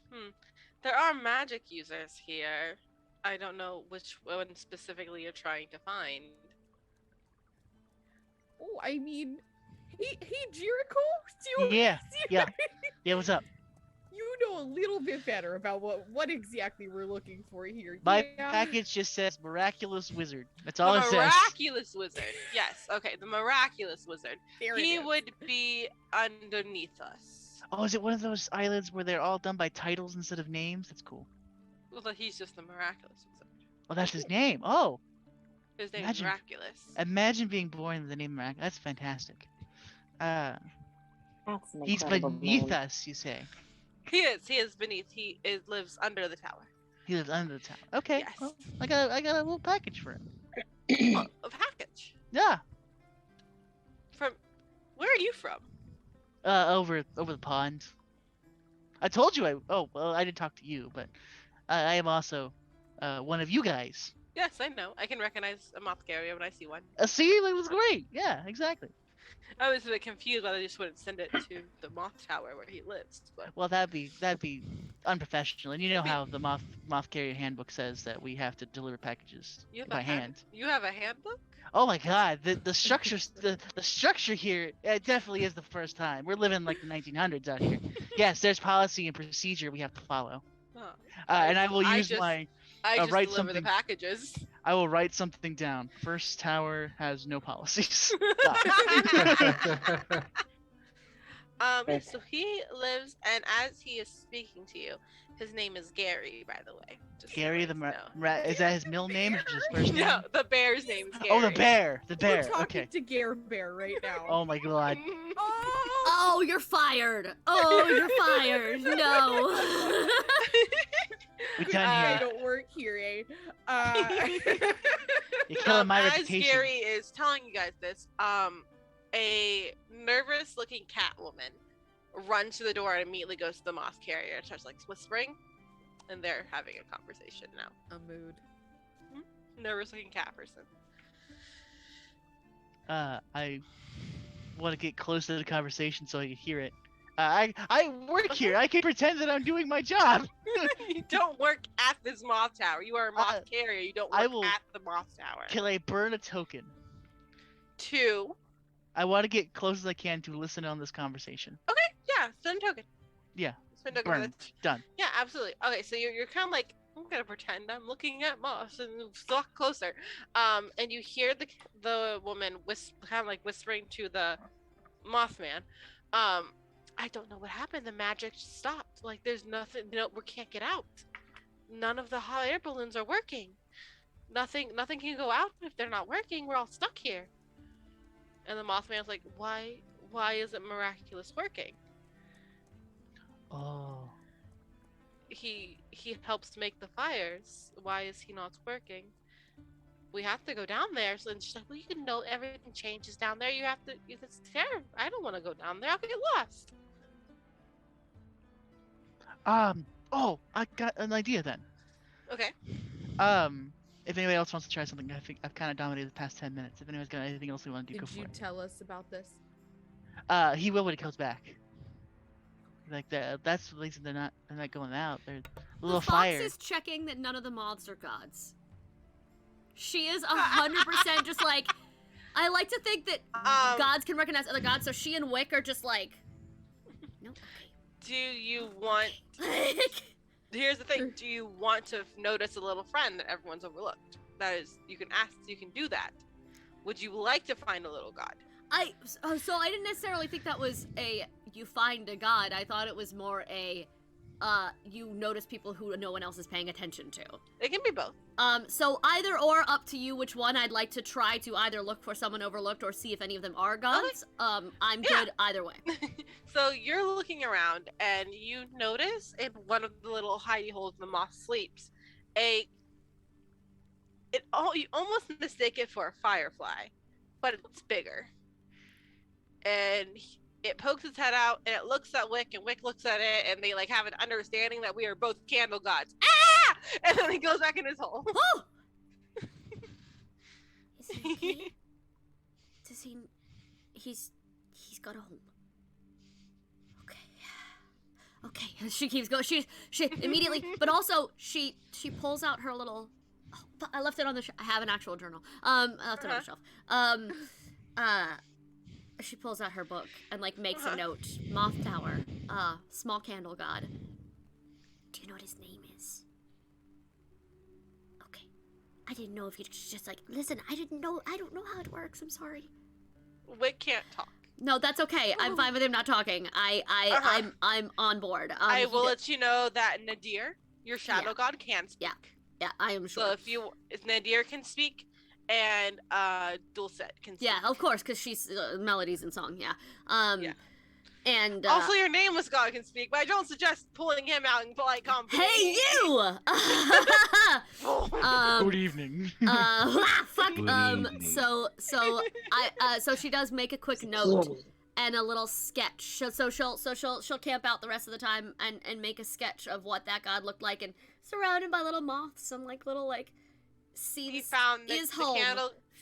There are magic users here. I don't know which one specifically you're trying to find. Oh, I mean, hey Jericho, Yeah, yeah. Yeah, what's up? You know a little bit better about what exactly we're looking for here. My yeah? package just says miraculous wizard. That's all it The says. miraculous wizard. Yes. Okay. The miraculous wizard. There it He is. would be underneath us. Oh, is it one of those islands where they're all done by titles instead of names? That's cool. Well, he's just the miraculous wizard. Oh, that's his name. Oh, His name's Imagine- miraculous. imagine being born with the name Miraculous. That's fantastic. That's an He's incredible beneath name. us, you say. He is. He is beneath. Lives under the tower. He lives under the tower. Okay. Yes. Well, I got a little package for him. Oh, a package. Yeah. From where are you from? Over the pond. I told you I didn't talk to you, but I am also one of you guys. Yes, I know. I can recognize a moth carrier when I see one. See, it was great. Yeah, exactly. I was a bit confused why they just wouldn't send it to the moth tower where he lives. But Well, that'd be unprofessional, and you know how the moth carrier handbook says that we have to deliver packages you have by a hand. You have a handbook? Oh my God, the structure the structure here it definitely is the first time. We're living like the 1900s out here. Yes, there's policy and procedure we have to follow. Oh. And I will I use just- my I just write deliver something- the packages. I will write something down. First tower has no policies. So he lives, and as he is speaking to you, his name is Gary, by the way. Just so Gary you the guys is that his middle name or just his first know. name? No, the bear's name is Gary. Oh, the bear. The We're bear. talking Okay. to Gare Bear right now. Oh my god. Oh! Oh, you're fired. Oh, you're fired. No. We Good done thing I here. don't work here, eh? You're killing my as reputation. Gary is telling you guys this, a nervous-looking cat woman runs to the door and immediately goes to the moth carrier and starts like whispering, and they're having a conversation now. A mood. Nervous-looking cat person. I want to get close to the conversation so I can hear it. I work here. I can pretend that I'm doing my job. You don't work at this moth tower. You are a moth carrier. You don't work I will at the moth tower. Can I burn a token? 2. I want to get close as I can to listen on this conversation. Okay, yeah, spend token. Yeah, Spend token. burn. Done. Yeah, absolutely. Okay, so you're kind of like, I'm gonna pretend I'm looking at moths and walk closer. And you hear the woman kind of like whispering to the Mothman. I don't know what happened. The magic stopped. Like there's nothing. We can't get out. None of the hot air balloons are working. Nothing can go out if they're not working. We're all stuck here. And the Mothman's like, why isn't miraculous working? Oh. He helps make the fires. Why is he not working? We have to go down there. So she's like, well, you can know everything changes down there. You have to. It's terrible. I don't want to go down there. I'll get lost. Oh, I got an idea then. Okay. If anybody else wants to try something, I think I've kind of dominated the past 10 minutes. If anyone's got anything else they want to do, go Did for you it. tell us about this? He will when he comes back. Like that's the reason they're not going out. They're a little The fox fire. is checking that none of the moths are gods. She is 100% just like, I like to think that gods can recognize other gods, so she and Wick are just like, no, Do you want? okay. Here's the thing. Do you want to notice a little friend that everyone's overlooked? That is, you can ask. You can do that. Would you like to find a little god? So I didn't necessarily think that was a you find a god. I thought it was more a you notice people who no one else is paying attention to. It can be both. So either or, up to you which one. I'd like to try to either look for someone overlooked or see if any of them are gods. I'm good either way. So you're looking around and you notice in one of the little hidey holes the moth sleeps, you almost mistake it for a firefly, but it's bigger. And it pokes its head out and it looks at Wick and Wick looks at it and they like have an understanding that we are both candle gods. Ah! And then he goes back in his hole. Oh! Is he okay? Does he? He's got a home. Okay. She keeps going. She immediately, but also she pulls out her little. Oh, I left it on the. I have an actual journal. I left it on the shelf. She pulls out her book and like makes a note. Moth Tower. Small candle god. Do you know what his name is? Okay. I didn't know if you just like listen. I don't know how it works. I'm sorry. Wick can't talk. No, that's okay. I'm fine with him not talking. I'm on board. I will let you know that Nadir, your shadow god, can speak. Yeah, I am sure. So if Nadir can speak, and Dulcet can speak. Yeah, of course, because she's melodies and song. Yeah. Yeah. And also, your nameless god can speak, but I don't suggest pulling him out in polite conversation. Hey, you! Good evening. Fuck. Good evening. So she does make a quick note and a little sketch. So she'll camp out the rest of the time and make a sketch of what that god looked like, and surrounded by little moths and like little like seeds. He found home.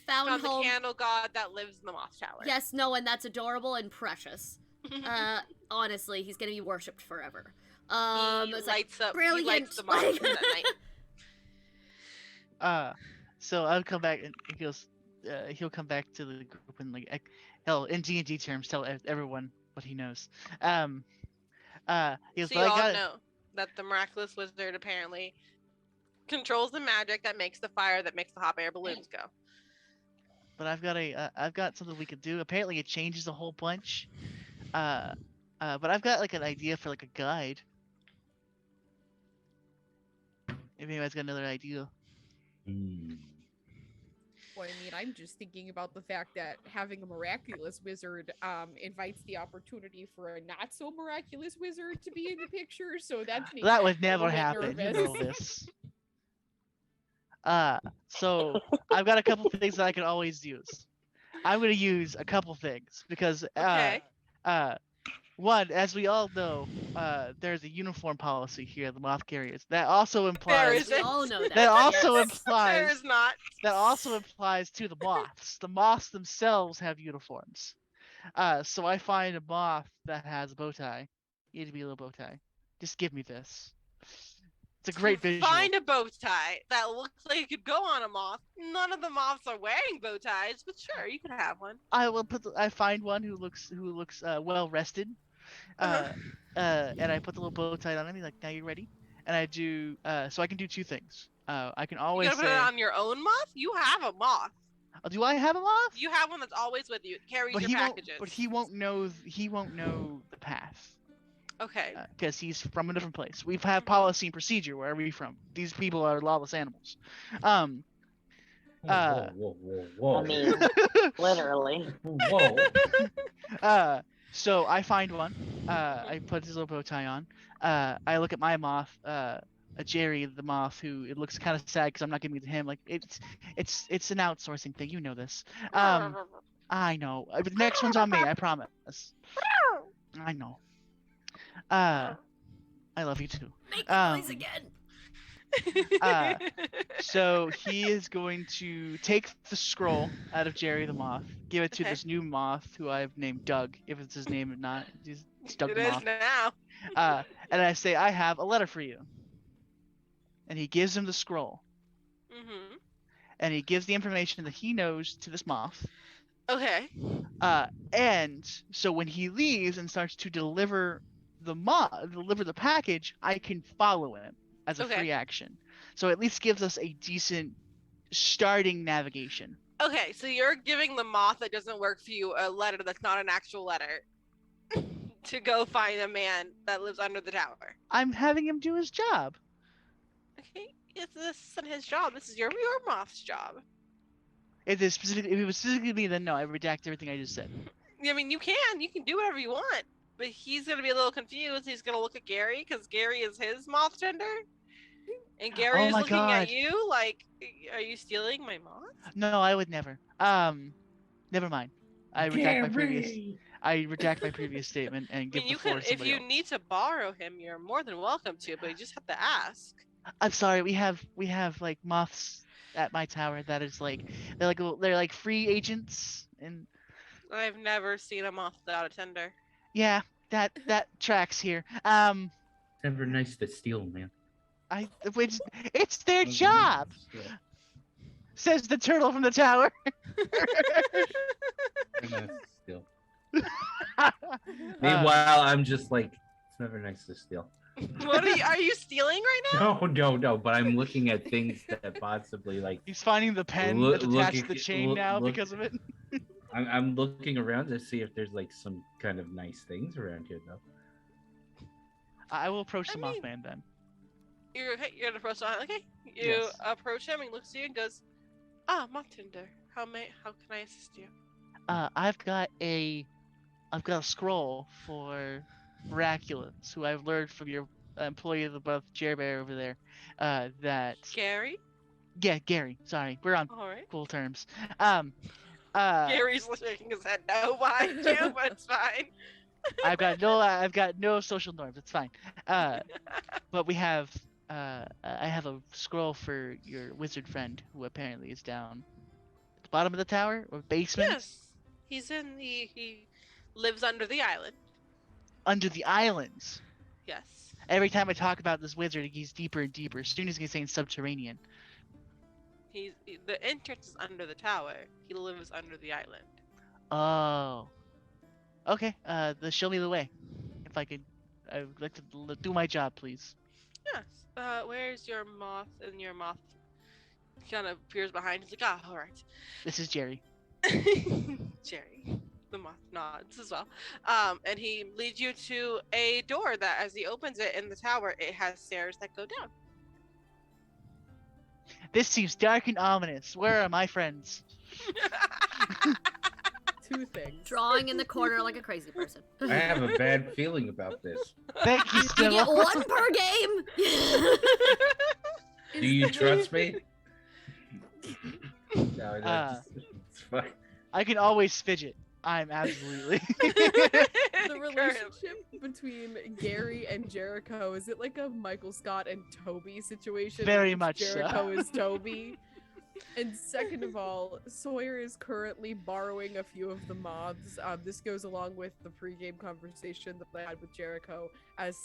Found the home. candle god that lives in the moth tower. Yes, no, and that's adorable and precious. Honestly, he's gonna be worshipped forever. He It's lights up. brilliant. He lights the moths at night. So I'll come back and he goes. He'll come back to the group and like, hell, in D&D terms, tell everyone what he knows. He goes, So you all know that the miraculous wizard apparently controls the magic that makes the fire that makes the hot air balloons go. But I've got something we could do. Apparently, it changes a whole bunch. But I've got like an idea for like a guide. If anybody's got another idea. Well, I mean, I'm just thinking about the fact that having a miraculous wizard invites the opportunity for a not so miraculous wizard to be in the picture. So that's That would me a never little bit happen. You nervous. know this. So I've got a couple things that I can always use. I'm gonna use a couple things because Okay. one, as we all know, there's a uniform policy here at the Moth Carriers. That also There implies We isn't. all know that. that also yes. implies There is not. that also applies to the moths. The moths themselves have uniforms. So I find a moth that has a bow tie. You need to be a little bow tie. Just give me this. It's a great visual. Find a bow tie that looks like it could go on a moth. None of the moths are wearing bow ties, but sure, you could have one. I find one who looks well rested. Uh-huh. And I put the little bow tie on him. He's like, now you ready? And I do. So I can do two things. I can You always gotta put say, it on your own moth? You have a moth. oh, do I have a moth? You have one that's always with you. It carries But your he packages. won't. But he won't know. He won't know the path. Okay. Because he's from a different place. We have policy and procedure. Where are we from? These people are lawless animals. Whoa, whoa. I mean, literally. Whoa. So I find one. I put his little bow tie on. I look at my moth, Jerry the moth, who it looks kind of sad because I'm not giving it to him. Like it's an outsourcing thing. You know this. I know. The next one's on me. I promise. I know. I love you too. Make the noise again. So he is going to take the scroll out of Jerry the moth, give it to Okay. this new moth who I've named Doug, if it's his name or not. It's Doug It the is moth. now. And I say, I have a letter for you. And he gives him the scroll. Mm-hmm. And he gives the information that he knows to this moth. Okay. And so when he leaves and starts to deliver the package, I can follow him as a Okay. free action. So at least gives us a decent starting navigation. Okay, so you're giving the moth that doesn't work for you a letter that's not an actual letter to go find a man that lives under the tower. I'm having him do his job. Okay, this isn't his job. This is your moth's job. If it was specifically me, then no, I redact everything I just said. I mean, you can do whatever you want, but he's gonna be a little confused. He's gonna look at Gary because Gary is his moth tender, and Gary Oh is my looking God. at you like, "Are you stealing my moth?" No, I would never. Never mind. I redact my previous statement and I give mean, the you floor can to if somebody you else. need to borrow him, you're more than welcome to, but you just have to ask. I'm sorry. We have like moths at my tower that is like they're like free agents, and I've never seen a moth without a tender. yeah, that tracks here. Never nice to steal, man. It's their job, says the turtle from the tower. Never nice to steal. Meanwhile, I'm just like, it's never nice to steal. What are you stealing right now? No, but I'm looking at things that possibly like He's finding the pen Look- that's attached to look- the chain look- now look- because of it. I'm looking around to see if there's like some kind of nice things around here though. I will approach the I mean- Mothman then. You're okay. You're gonna approach him. Okay. You Yes. approach him. He looks at you and goes, "Ah, moth tender. How can I assist you?" I've got a scroll for Miraculous, who I've learned from your employee of the month, Bear over there. That Gary. yeah, Gary. Sorry, we're on All right. cool terms. Gary's shaking his head no behind you, but it's fine. I've got no social norms. It's fine. But we have I have a scroll for your wizard friend, who apparently is down at the bottom of the tower or basement. Yes. He lives under the island. Under the islands. Yes. Every time I talk about this wizard, he's deeper and deeper. As soon as he's saying subterranean. The entrance is under the tower. He lives under the island. Oh. Okay. Show me the way. If I could, I would like to do my job, please. Yes. Where's your moth? And your moth kind of appears behind. He's like, ah, all right. This is Jerry. Jerry. The moth nods as well. And he leads you to a door that, as he opens it in the tower, it has stairs that go down. This seems dark and ominous. Where are my friends? Two things. Drawing in the corner like a crazy person. I have a bad feeling about this. Thank you, You Sybil. get one per game. Do you trust me? No, it's fine. I can always fidget. I'm absolutely. The relationship between Gary and Jericho, is it like a Michael Scott and Toby situation? Very in which much so. Jericho is Toby. And second of all, Sawyer is currently borrowing a few of the moths. This goes along with the pregame conversation that I had with Jericho as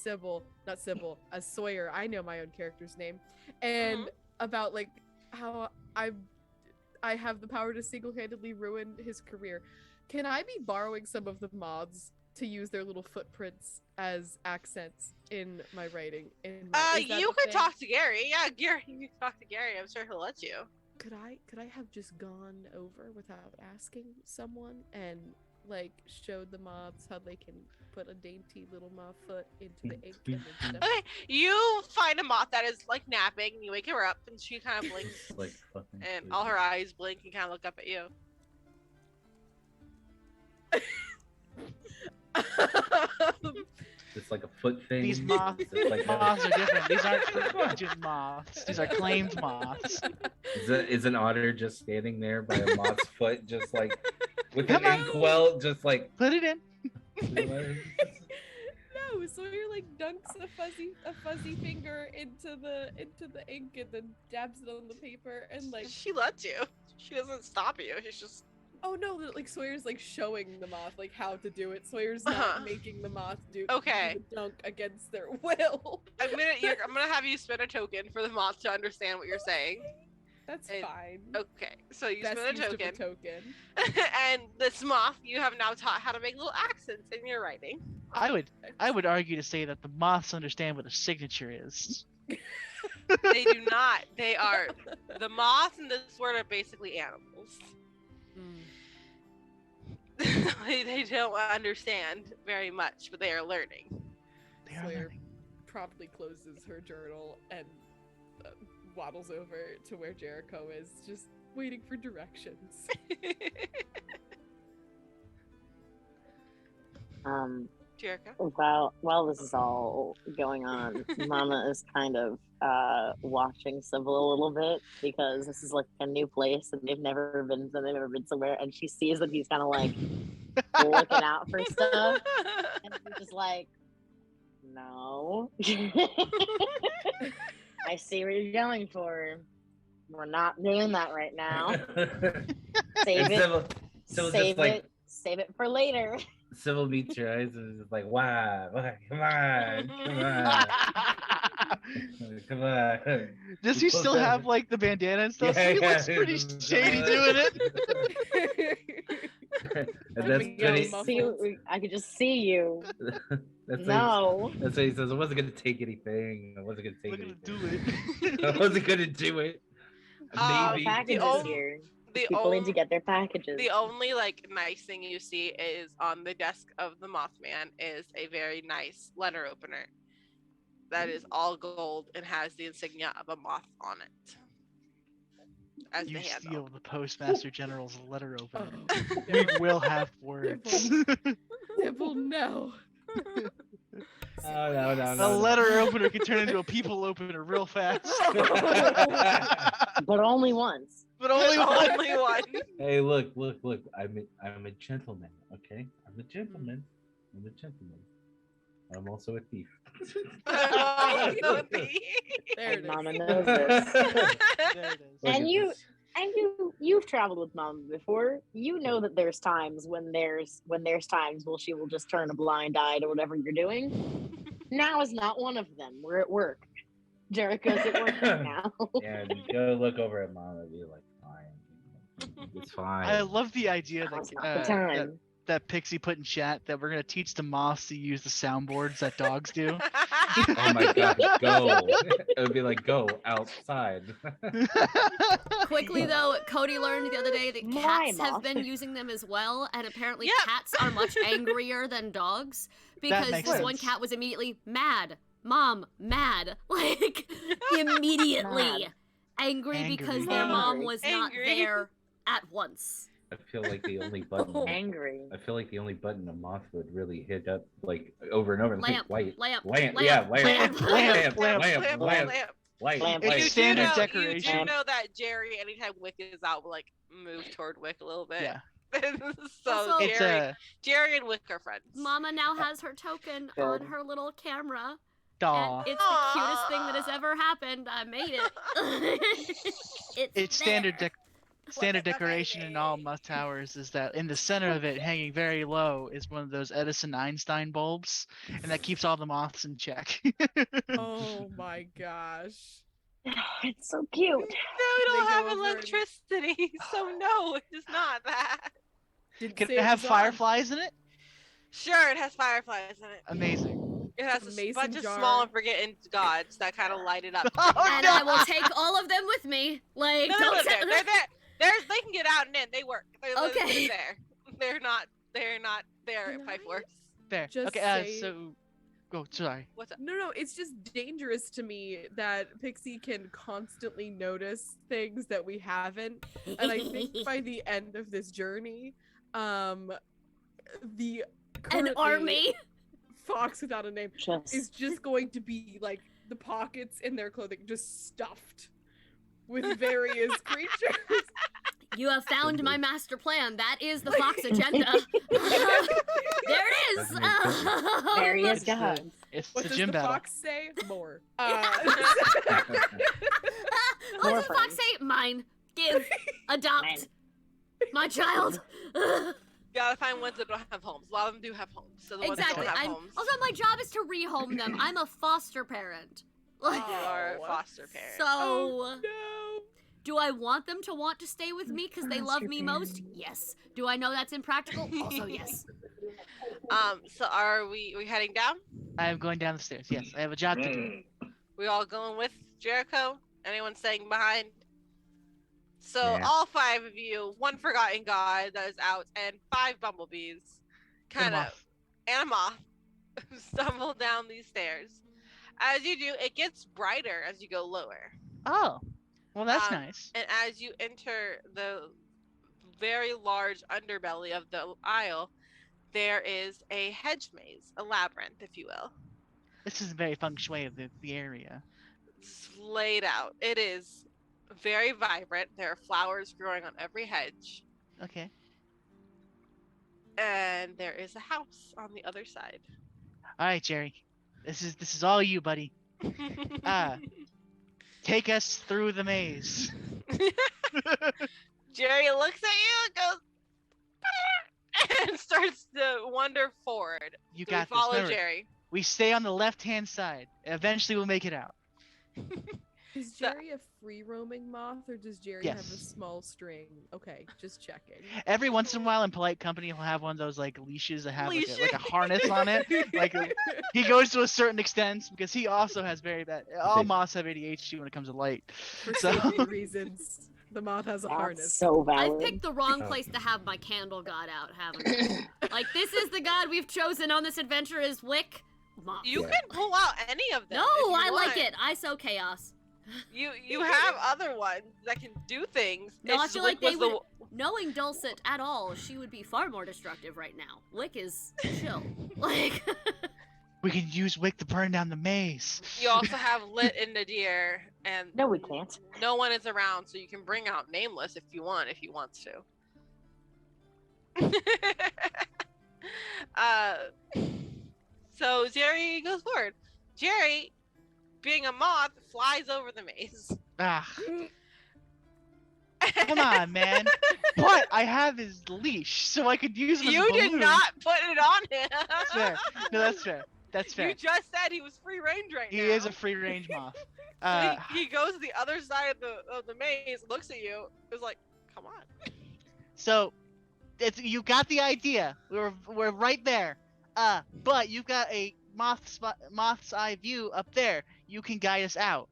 as Sawyer. I know my own character's name. And about like how I have the power to single-handedly ruin his career. Can I be borrowing some of the moths to use their little footprints as accents in my writing? Is that You a could thing? talk to Gary. Yeah, Gary, you can talk to Gary. I'm sure he'll let you. Could I have just gone over without asking someone and like showed the moths how they can put a dainty little moth foot into the ink and then stuff? Okay, you find a moth that is like napping. You wake her up, and she kind of blinks, It's like fucking and sleep. all her eyes blink and kind of look up at you. It's like a foot thing. These moths, It's like moths are different. These aren't just moths. These are claimed moths. Is an otter just standing there by a moth's foot, just like with an Come on. inkwell, just like. Put it in. No, Sawyer like dunks a fuzzy finger into the ink and then dabs it on the paper and like, She lets you. She doesn't stop you. She's just. oh no, like Sawyer's like showing the moth like how to do it. Sawyer's Uh-huh. not making the moth do Okay. the dunk against their will. I'm gonna have you spin a token for the moth to understand what you're saying. That's And- fine. Okay, so you Best spin a use of token, token. and this moth you have now taught how to make little accents in your writing. I would argue to say that the moths understand what a signature is. They do not. They are the moth and this word are basically animals. They don't understand very much, but they are learning. They are Sawyer learning. promptly closes her journal and waddles over to where Jericho is, just waiting for directions. Jericho? While this is all going on, Mama is kind of watching Sybil a little bit because this is like a new place and they've never been somewhere, and she sees that he's kind of like looking out for stuff, and she's just like, no. I see what you're going for. We're not doing that right now. Save And it. Sybil's Save just like, it. Save it for later. Sybil meets your eyes and is just like, why? Come on. Come on. Does he still have like the bandana and stuff? Yeah, He looks yeah. pretty shady doing it. And that's Coming when out he, muffled. I could just see you. that's No. that's what he says. I wasn't gonna take anything. I wasn't gonna take Look at anything. him do it. I wasn't gonna do it. Maybe. Packages old- here. The People need to only, get their packages. the only like nice thing you see is on the desk of the Mothman is a very nice letter opener that is all gold and has the insignia of a moth on it as You the handle. steal the postmaster general's letter opener. Oh, We will have words. Sybil, no. Oh, no, no, A no. letter opener can turn into a people opener real fast. But only once. But only one. Only one. Hey, look. I'm a gentleman, okay? I'm a gentleman. I'm also a thief. Also the- There it And is. Mama knows this. There it is. Look And at this. you've traveled with Mama before. You know that there's times when there's times she will just turn a blind eye to whatever you're doing. Now is not one of them. We're at work. Jericho's at work right now. Yeah, go look over at Mom and be like, fine. It's fine. I love the idea Now's that, not the that time. that Pixie put in chat that we're gonna teach the moths to use the soundboards that dogs do. Oh my gosh, go. It would be like, go outside. Quickly though, Cody learned the other day that My cats have moth. been using them as well, and apparently Yep. cats are much angrier than dogs because makes this one sense. cat was immediately mad. Mom, mad. Like immediately Mad. angry because Angry. their mom Angry. was not Angry. there at once. I feel like the only button. Angry. I feel like the only button a moth would really hit up like over and over and Lamp, white. lamp, Lamp, lamp, yeah, lamp, lamp, lamp, white. lamp. You It's do standard know, decoration. You do know that Jerry, anytime Wick is out, will like move toward Wick a little bit. Yeah. So Also- It's Jerry and Wick are friends. Mama now has her token Good. on her little camera, Aw. and it's the cutest thing that has ever happened. I made it. It's standard Look at my decoration in all moth towers is that in the center of it, hanging very low, is one of those Edison Einstein bulbs, and that keeps all the moths in check. Oh my gosh. It's so cute. No, we They don't go have over and- electricity, so no, it is not that. Didn't Can say it have was on. fireflies in it? Sure, it has fireflies in it. Amazing. It has It's a a mason bunch of jar. small and forgetting gods that kind of light it up. Oh, And no! I will take all of them with me. Like, No, they don't live there. say- They're there. They can get out and in. They work. Okay. They're there. They're not there Can by I- force. There. Just Okay, say- so go. Sorry. What's up? No, it's just dangerous to me that Pixie can constantly notice things that we haven't. And I think by the end of this journey, the an currently army. fox without a name Just is just going to be like the pockets in their clothing just stuffed with various creatures. You have found my master plan. That is the Fox agenda. There it is. various It's the- gods. It's What the does gym the battle. fox say? More. What does the Fox say? Mine. Give. Adopt. Mine. My child. Gotta find ones that don't have homes. A lot of them do have homes. So the Exactly. ones that don't have I'm, homes. also, my job is to rehome them. I'm a foster parent. Like, You are a Oh. foster parent. so, Oh, no. do I want them to want to stay with me because they love Foster me most? parent. Yes. Do I know that's impractical? Also, yes. So are we heading down? I am going down the stairs. Yes, I have a job to do. We all going with Jericho? Anyone staying behind? So Yeah. all 5 of you, one forgotten god that is out, and 5 bumblebees, kind of, moth. and a moth, stumble down these stairs. As you do, it gets brighter as you go lower, Oh, well, that's Um, nice. and as you enter the very large underbelly of the aisle, there is a hedge maze, a labyrinth, if you will. This is very feng shui of the area. It's laid out. It is very vibrant. There are flowers growing on every hedge. Okay. And there is a house on the other side. All right, Jerry. This is all you, buddy. Take us through the maze. Jerry looks at you and goes and starts to wander forward. You So got we follow this. Remember, Jerry. we stay on the left-hand side. Eventually, we'll make it out. Is So- Jerry a free roaming moth or does Jerry have a Yes. small string? Okay, just checking. Every once in a while, in polite company, he'll have one of those like leashes that have like a Leash. harness on it. Like he goes to a certain extent because he also has very bad. All Big. moths have ADHD when it comes to light. For So- safety reasons, the moth has a That's harness. so I've valid. picked the wrong Oh. place to have my candle god out, haven't I? Like, this is the god we've chosen on this adventure is Wick. Moth. You Yeah. can pull out any of them. No, if you I like want. it. I sow chaos. You have other ones that can do things. No, I It's feel Wick like they was the Knowing Dulcet at all, she would be far more destructive right now. Wick is chill. Like, We can use Wick to burn down the maze. You also have Lit and Nadir, and No, we can't. no one is around, so you can bring out Nameless if you want, if he wants to. So Jerry goes forward. Jerry, being a moth, flies over the maze. Ah, come on, man. But I have his leash, so I could use him as a You did balloon. not put it on him. That's fair. No, that's fair. That's fair. You just said he was free range right He now. is a free range moth. So he goes to the other side of the maze, looks at you, is like, "Come on." So, you got the idea. We're right there. But you've got a Moth's eye view up there. You can guide us out.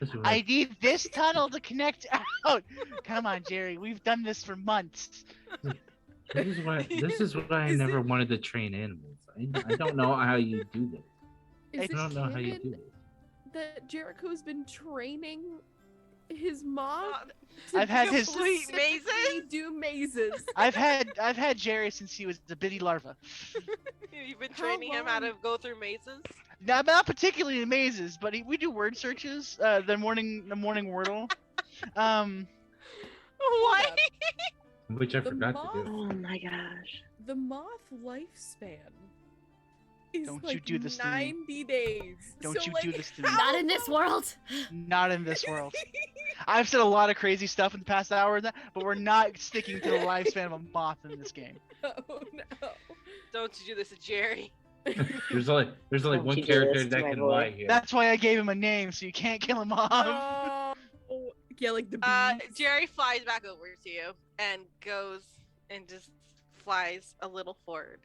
This is I what need this tunnel to connect out. Come on, Jerry. We've done this for months. this is why I Is never it- wanted to train animals. I don't know how you do this. Is I it don't know how you do canon this. that Jericho's been training his moth I've had his- Complete specifically do mazes? I've had Jerry since he was a bitty larva. You've been How training him how to long? go through mazes. Not particularly in mazes, but we do word searches. The morning Wordle. Why? up. Which I The forgot moth- to do. Oh my gosh. The moth lifespan is Don't you like do this to me. 90 days. Don't So, you like, do this to me. how Not in this long- world. Not in this world. I've said a lot of crazy stuff in the past hour, but we're not sticking to the lifespan of a moth in this game. Oh no. Don't you do this to Jerry? There's only Don't one you do character this to that my can boy. lie here. That's why I gave him a name, so you can't kill him off. Oh, yeah, like the bees. Jerry flies back over to you and goes and just flies a little forward.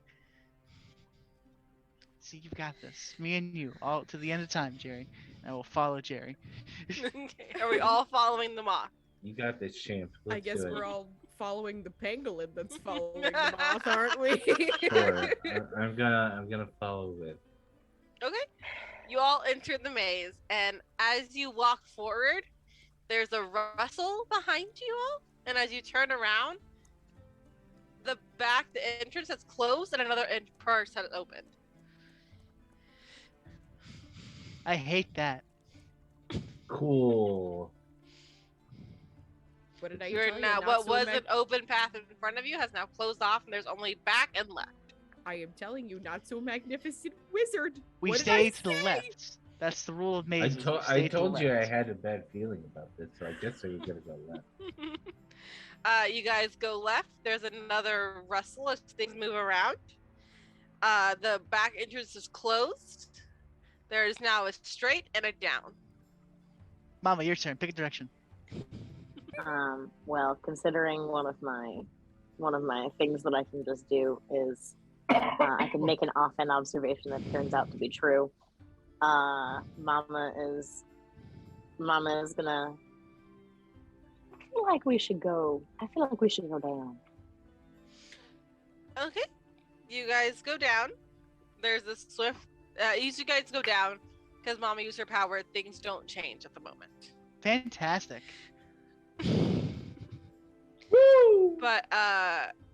See, you've got this. Me and you, all to the end of time, Jerry. I will follow Jerry. Okay, are we all following the moth? You got this, champ. I Let's guess do it. we're all following the pangolin that's following the moth, aren't we? Sure. I'm gonna follow with. Okay. You all enter the maze, and as you walk forward, there's a rustle behind you all. And as you turn around, the entrance has closed, and another entrance has opened. I hate that. Cool. What did I You're tell you? now Not what so was mag- an open path in front of you has now closed off, and there's only back and left. I am telling you, not so magnificent wizard. We What did stay I to the say? left. That's the rule of I mazes. we I stay to the told you I left. had a bad feeling about this, so I guess I was gonna go left. You guys go left. There's another rustle as things move around. The back entrance is closed. There is now a straight and a down. Mama, your turn. Pick a direction. Well, considering one of my things that I can just do is I can make an offhand observation that turns out to be true. Mama is gonna. I feel like we should go down. Okay. You guys go down. There's a swift. You guys go down because Mama used her power. Things don't change at the moment. Fantastic. But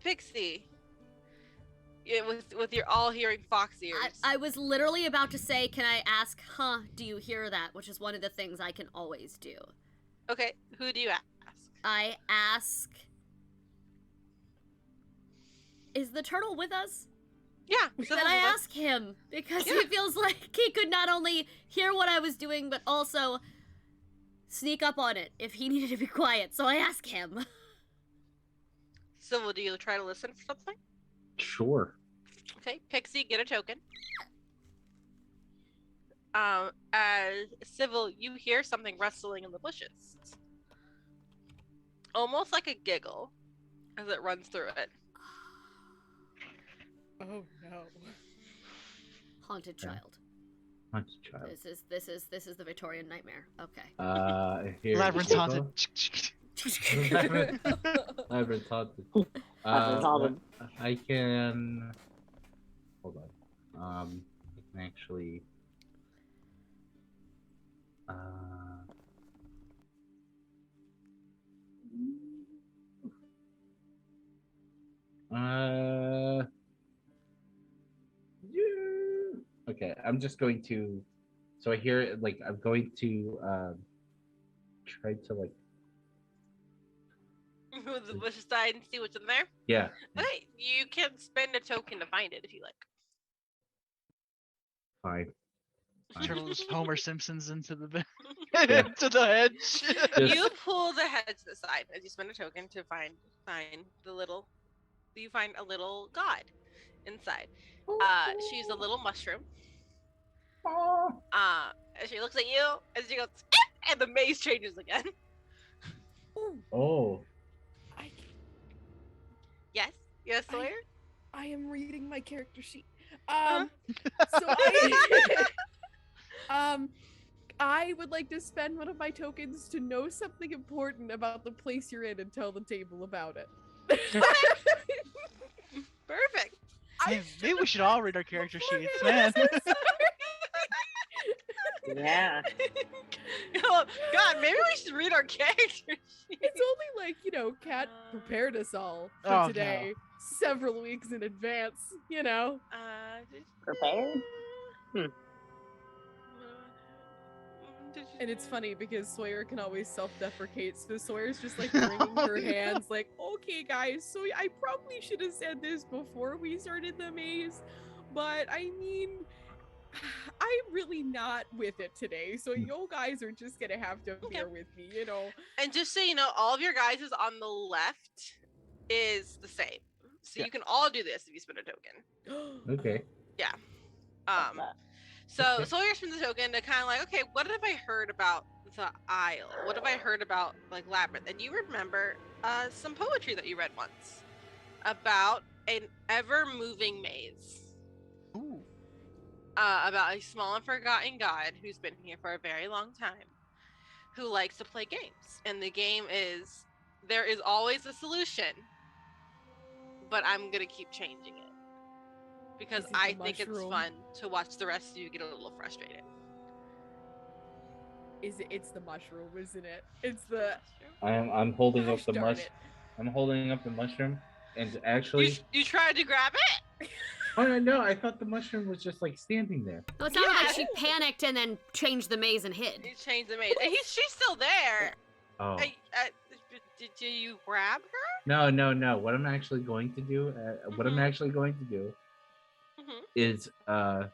Pixie, with your all hearing fox ears. I was literally about to say, can I ask, do you hear that? Which is one of the things I can always do. Okay, who do you ask? I ask, is the turtle with us? Yeah. Then I ask him, because Yeah. he feels like he could not only hear what I was doing, but also sneak up on it if he needed to be quiet. So I ask him. Civil, do you try to listen for something? Sure. Okay, Pixie, get a token. As Civil, you hear something rustling in the bushes. Almost like a giggle as it runs through it. Oh no. Haunted Yeah. child. Hunt child. This is the Victorian nightmare. Okay. Here. Labyrinth's you haunted. go. Labyrinth's haunted. Labyrinth's haunted. I can. Hold on. I can actually. Yeah. Okay, I'm just going to. So I hear like I'm going to try to like Move the bush aside and see what's in there. yeah. Okay, you can spend a token to find it if you like. Fine. Fine. Turtle just Homer Simpsons into the Yeah. into the hedge. Just- You pull the head to the side as you spend a token to find the little. You find a little god inside. She's a little mushroom. She looks at you and she goes, "Eh," and the maze changes again. Oh. I Yes, Sawyer. I am reading my character sheet. Uh-huh. So I, I would like to spend one of my tokens to know something important about the place you're in and tell the table about it. Perfect. Maybe we should all read our character sheets, beforehand. man. I'm so Yeah. Oh, God, maybe we should read our character sheet. It's only like, Kat prepared us all for Oh, no. today several weeks in advance, Prepared? And it's funny because Sawyer can always self-deprecate, so Sawyer's just like wringing her hands like, okay guys, so I probably should have said this before we started the maze, but I mean, I'm really not with it today, so you guys are just gonna have to bear with me, And just so you know, all of your guys is on the left is the same. So Yeah. you can all do this if you spend a token. Okay. So Sawyer spends a token to kind of like, okay, what have I heard about the Isle? What have I heard about like Labyrinth? And you remember some poetry that you read once about an ever-moving maze. Ooh. About a small and forgotten god who's been here for a very long time, who likes to play games. And the game is, there is always a solution, but I'm gonna keep changing it. Because Is it I the think it's mushroom? fun to watch the rest of you get a little frustrated. It's the mushroom, isn't it? It's the I'm holding up gosh the darn it. I'm holding up the mushroom, and actually, You tried to grab it? oh no, I thought the mushroom was just like standing there. No, it sounded Yeah. like she panicked and then changed the maze and hid. You changed the maze. And she's still there. Oh Did you grab her? no. What I'm actually going to do, Mhm. is I'm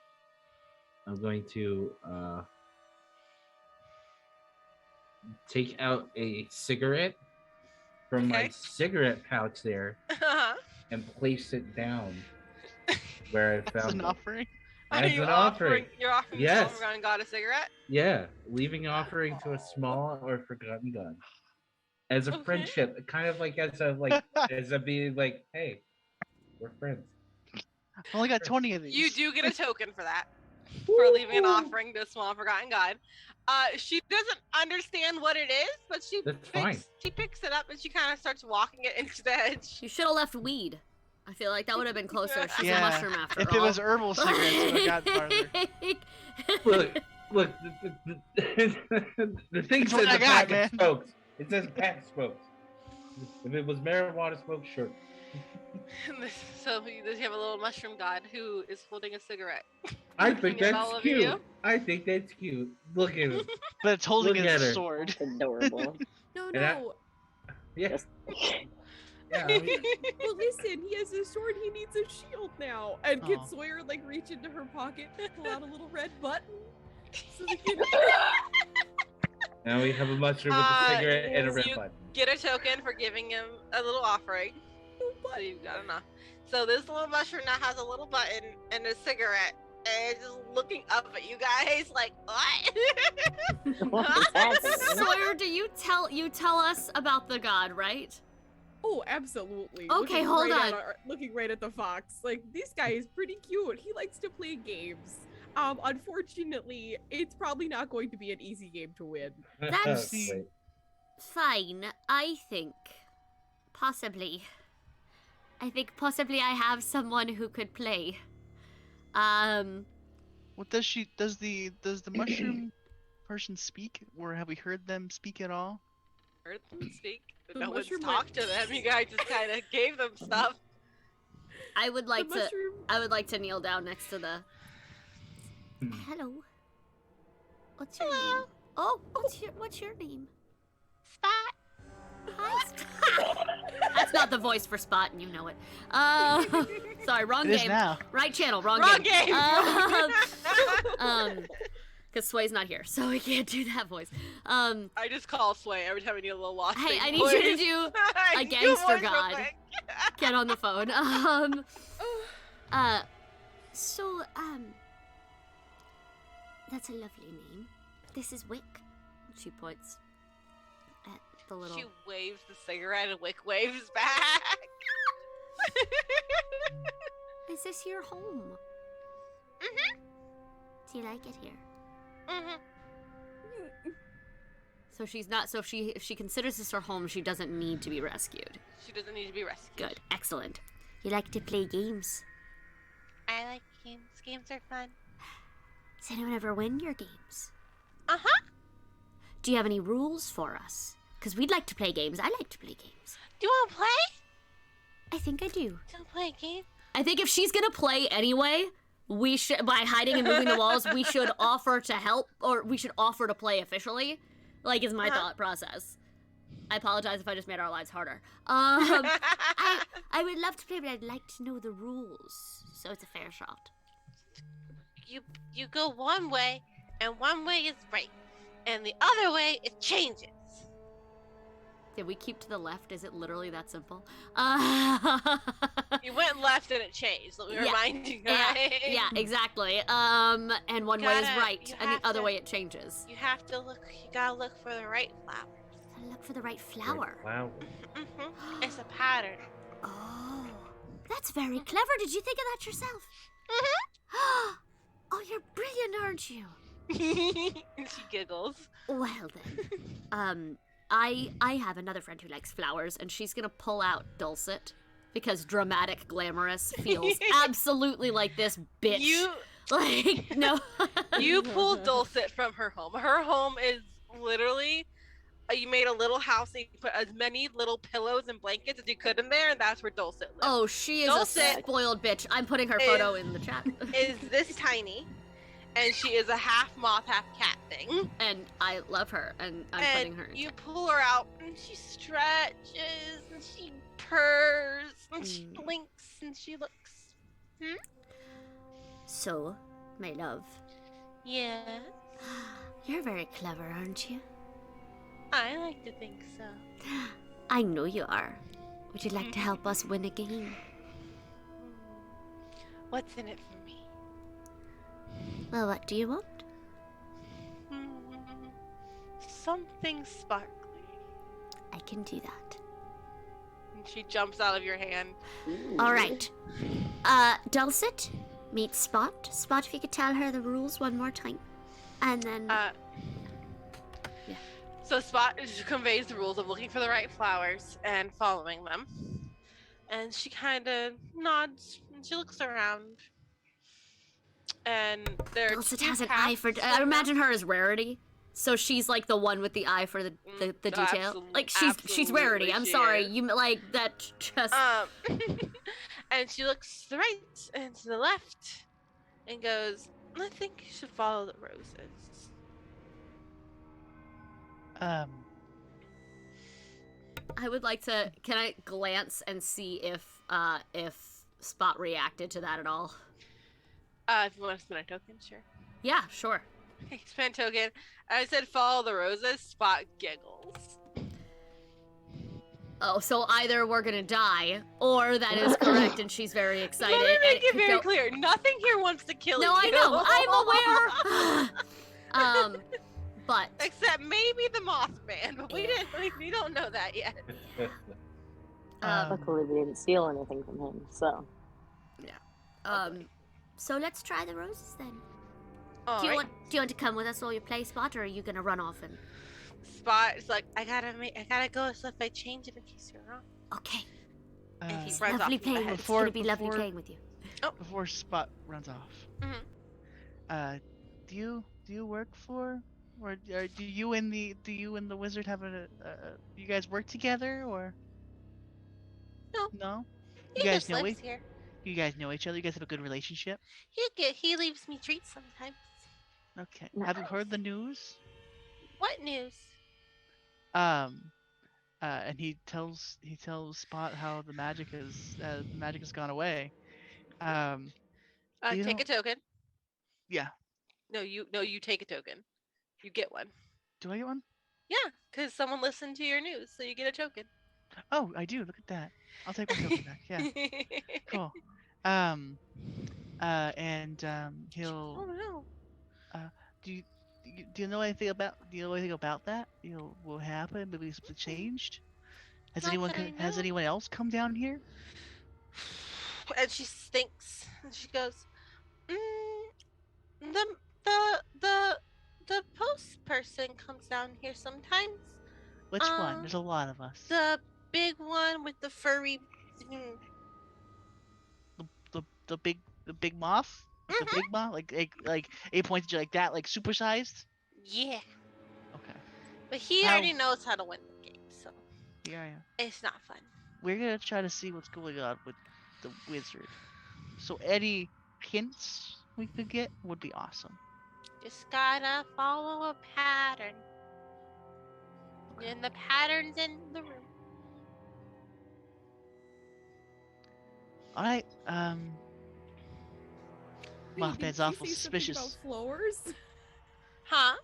going to take out a cigarette from my Okay. cigarette pouch there and place it down where I That's found an it. offering. Are As you an offering. You're offering Yes. the forgotten god a cigarette? Yeah, leaving an offering to a small or forgotten god as a Okay. friendship, kind of like as a being like, hey, we're friends. I only got 20 of these. You do get a token for that. For leaving an offering to a small forgotten god. She doesn't understand what it is, but That's fine. she picks it up and she kind of starts walking it into the edge. You should have left weed. I feel like that would have been closer. She's Yeah, a mushroom after if all. it was herbal cigarettes, it would have got farther. Look, the thing It's says what I the got, packet man. smokes. It says packet smokes. If it was marijuana smoke, sure. So you have a little mushroom god who is holding a cigarette. I Looking think at that's all of cute. you. I think that's cute. Look at him. But it's holding Look at a her. sword. That's adorable. no. And Yeah. Yeah. I mean, Well, listen, he has a sword. He needs a shield now. And can Aw. Sawyer like reach into her pocket, pull out a little red button, so they can. now we have a mushroom with a cigarette and a red you- button. Get a token for giving him a little offering. So you've got enough. So this little mushroom now has a little button and a cigarette. And it's just looking up at you guys like, what? What's happening? Sawyer, do you tell us about the god, right? Oh, absolutely. Okay, hold on. Looking right at the fox. Like, this guy is pretty cute. He likes to play games. Unfortunately, it's probably not going to be an easy game to win. That's- Wait. Fine, I think possibly I have someone who could play. What does the mushroom person speak, or have we heard them speak at all? Heard them speak. The No one's mushroom talked to them. You guys just kind of gave them stuff. I would like the to mushroom. I would like to kneel down next to the Hello. What's your name? Oh, what's your name? Spot. Hi. Spot. That's not the voice for Spot, and you know it. Sorry, wrong It is game. now. Right channel, wrong Wrong game. game. Because Sway's not here, so we can't do that voice. I just call Sway every time I need a little lost. Hey, thing I need you to voice. do You a gangster voice real god. quick. get on the phone. So, that's a lovely name. This is Wick. She points at the little. She waves the cigarette and Wick waves back. Is this your home? Mhm. Do you like it here? Mhm. So she's not. So if she considers this her home, she doesn't need to be rescued. She doesn't need to be rescued. Good, excellent. You like to play games? I like games. Games are fun. Does anyone ever win your games? Uh-huh. Do you have any rules for us? Because we'd like to play games. I like to play games. Do you want to play? I think I do. Don't play a game. I think if she's gonna play anyway, we should, by hiding and moving the walls, we should offer to help, or we should offer to play officially. Like, is my thought process. I apologize if I just made our lives harder. I would love to play, but I'd like to know the rules, so it's a fair shot. You go one way, and one way is right, and the other way it changes. Did we keep to the left? Is it literally that simple? You went left and it changed. Let me remind you guys. Yeah, exactly. And one way is right, you and the have other to- way it changes. You have to look. You gotta look for the right flower. Gotta look for the right flower. Wow. Mm-hmm. It's a pattern. Oh, that's very clever. Did you think of that yourself? Mm-hmm. Oh, you're brilliant, aren't you? And she giggles. Well then, I have another friend who likes flowers, and she's gonna pull out Dulcet because dramatic, glamorous feels absolutely like this bitch. You Like, no. you pulled Dulcet from her home. Her home is literally. You made a little house and you put as many little pillows and blankets as you could in there, and that's where Dulcet lives. Oh, she is Dulcet a spoiled bitch. I'm putting her photo in the chat. Is this tiny, and she is a half moth, half cat thing. And I love her, and I'm putting her in You chat. pull her out, and she stretches, and she purrs, and she Mm. blinks, and she looks. So, my love, Yeah, you're very clever, aren't you? I like to think so. I know you are. Would you like to help us win a game? What's in it for me? Well, what do you want? Something sparkly. I can do that. And she jumps out of your hand. All right. Dulcet, meet Spot. Spot, if you could tell her the rules one more time. And then... Yeah. Yeah. So Spot conveys the rules of looking for the right flowers and following them. And she kind of nods and she looks around. And there are Dulcet two has an eye for... paths I imagine her as Rarity. So she's like the one with the eye for the detail. Like, she's Rarity. I'm she sorry. is. You, like, that just... And she looks to the right and to the left and goes, I think you should follow the roses. I would like to... Can I glance and see if Spot reacted to that at all? If you want to spend a token, sure. Yeah, sure. Okay, spend a token. I said follow the roses. Spot giggles. Oh, so either we're gonna die, or that is correct, and she's very excited. Let me and make it could very go- clear. Nothing here wants to kill No, you. I know. I'm aware. But Except maybe the Mothman, but we don't know that yet. Luckily, we didn't steal anything from him, so. so let's try the roses then. All Do you right. want to come with us while you play, Spot, or are you gonna run off and? Spot is like, I gotta go, so if I change it in case you're wrong. Okay. And he It's runs off lovely in the playing. head. It's gonna be lovely Before- playing with you. Before Spot runs off, do you work for, or do you and the wizard have you guys work together, or No. no? He You guys just know lives here. You guys know each other. You guys have a good relationship. He leaves me treats sometimes. Okay. Have you heard the news? What news? And he tells Spot how the magic has gone away. You Take know- a token. Yeah. No, you take a token. You get one. Do I get one? Yeah, because someone listened to your news, so you get a token. Oh, I do. Look at that. I'll take my token back. Yeah. Cool. He'll. Oh no. Do you know anything about that? You know what happened? Maybe something changed. Has Not that I has know. anyone else come down here? and she thinks, and she goes, the the the post person comes down here sometimes. Which one? There's a lot of us. The big one with the furry. The big moth. The Mhm. big moth, like 8 points like that, like supersized. Yeah, Okay. but he How- already knows how to win the game, so Yeah. it's not fun. We're gonna try to see what's going on with the wizard. So any hints we could get would be awesome. Just gotta follow a pattern, and the pattern's in the room. All right. Wait, Mothman's did she awful say something suspicious. about flowers? Huh?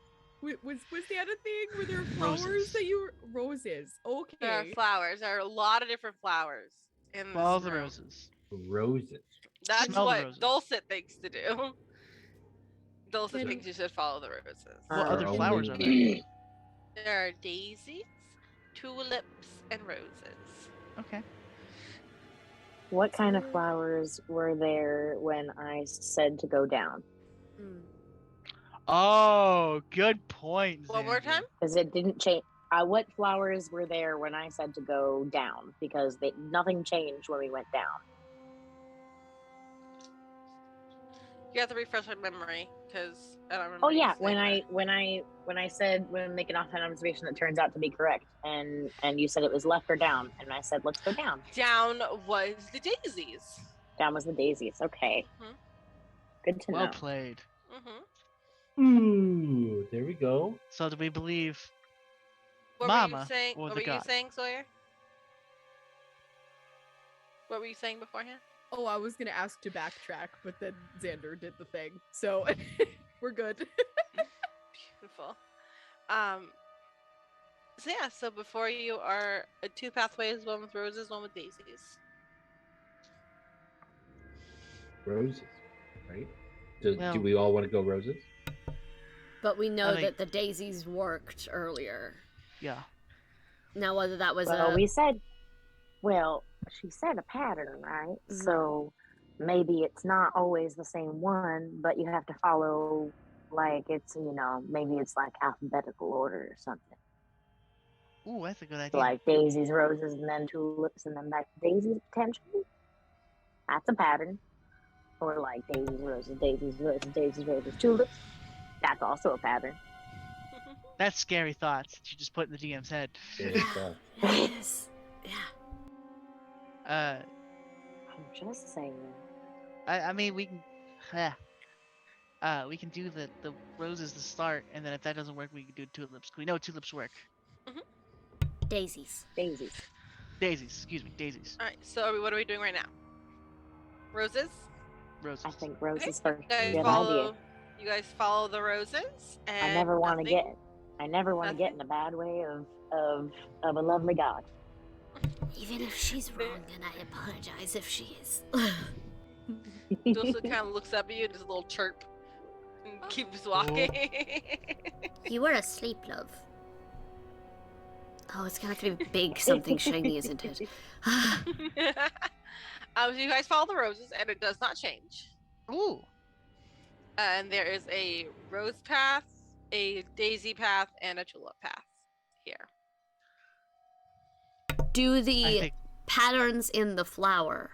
Was that a thing? Were there flowers Roses. that you roses? Okay. There are flowers. There are a lot of different flowers in this Follow the room. roses. Roses. That's Smell the what roses. Dulcet thinks to do. Dulcet Can- thinks you should follow the roses. What other Are flowers only- are there? There are daisies, tulips, and roses. Okay. What kind of flowers were there when I said to go down? Mm. Oh, good point. One more Xander. time? Because it didn't change. What flowers were there when I said to go down? Because nothing changed when we went down. You have to refresh my memory because I don't remember. Oh you yeah, saying when I said when making offhand observation that turns out to be correct, and you said it was left or down, and I said let's go down. that. Down was the daisies. Down was the daisies. Okay, Mhm. good to Well know. played. Mhm. Ooh, there we go. So do we believe? What were Mama you saying? or What the were you god? saying, Sawyer? What were you saying beforehand? Oh, I was gonna ask to backtrack, but then Xander did the thing, so we're good. Beautiful. So yeah. So before you are two pathways: one with roses, one with daisies. Roses, right? Do Well- we all want to go roses? But we know I think- that the daisies worked earlier. Yeah. Now, whether that was Well, a we said, well, she said a pattern, right? Mhm. So maybe it's not always the same one, but you have to follow, like it's maybe it's like alphabetical order or something. Ooh, that's a good idea. So like daisies, roses, and then tulips, and then back to daisies potentially. That's a pattern. Or like daisies, roses, daisies, roses, daisies, roses, tulips. That's also a pattern. That's scary thoughts that you just put in the DM's head. yes, yeah. I'm just saying. I mean we can, we can do the roses to start, and then if that doesn't work, we can do tulips. We know tulips work. Daisies. Daisies. Daisies, excuse me, daisies, All right. So what are we doing right now? Roses. roses. I think roses Okay. first. You guys Good follow. idea. You guys follow the roses. And I never want to nothing- get. I never want to get in a bad way of a lovely god. Even if she's wrong, and I apologize if she is. Dulcet kind of looks up at you and does a little chirp and keeps walking. You were asleep, love. Oh, it's gonna be big something shiny, isn't it? So you guys follow the roses, and it does not change. Ooh, And there is a rose path, a daisy path, and a tulip path here. Do I the think patterns in the flower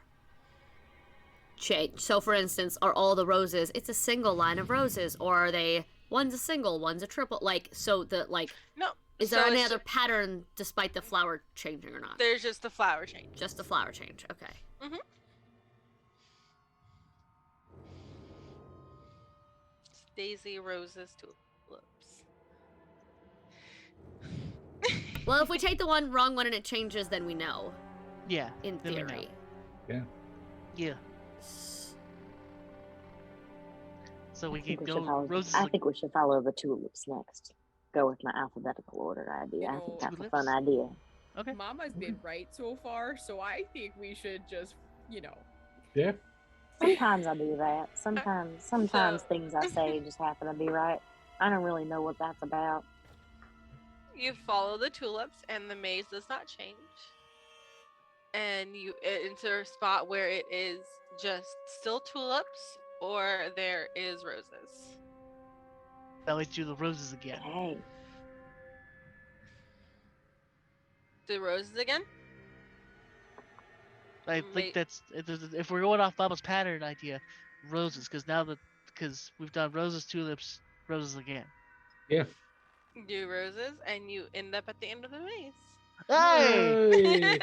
change? So, for instance, are all the roses? It's a single line of roses, or are they? One's a single, one's a triple. Like, so the like. No. Is there so any it's other pattern despite the flower changing or not? There's just the flower change. Just the flower change. Okay. It's daisy, roses, tulips. Well, if we take the wrong one and it changes, then we know. yeah, In then we know. theory. Yeah. So we I think can we go should follow. roses. I think we should follow the tulips next. Go with my alphabetical order idea. I think that's a fun Tulips? idea. Okay. Mama's been right so far, so I think we should just, Yeah. Sometimes I do that. Sometimes So- things I say just happen to be right. I don't really know what that's about. You follow the tulips, and the maze does not change. and you enter a spot where it is just still tulips, or there is roses. Now let's do the roses again. Okay. The roses again? I think that's if we're going off Bubba's pattern idea, roses, because we've done roses, tulips, roses again. Yeah. Do roses, and you end up at the end of the maze. Hey! Yay!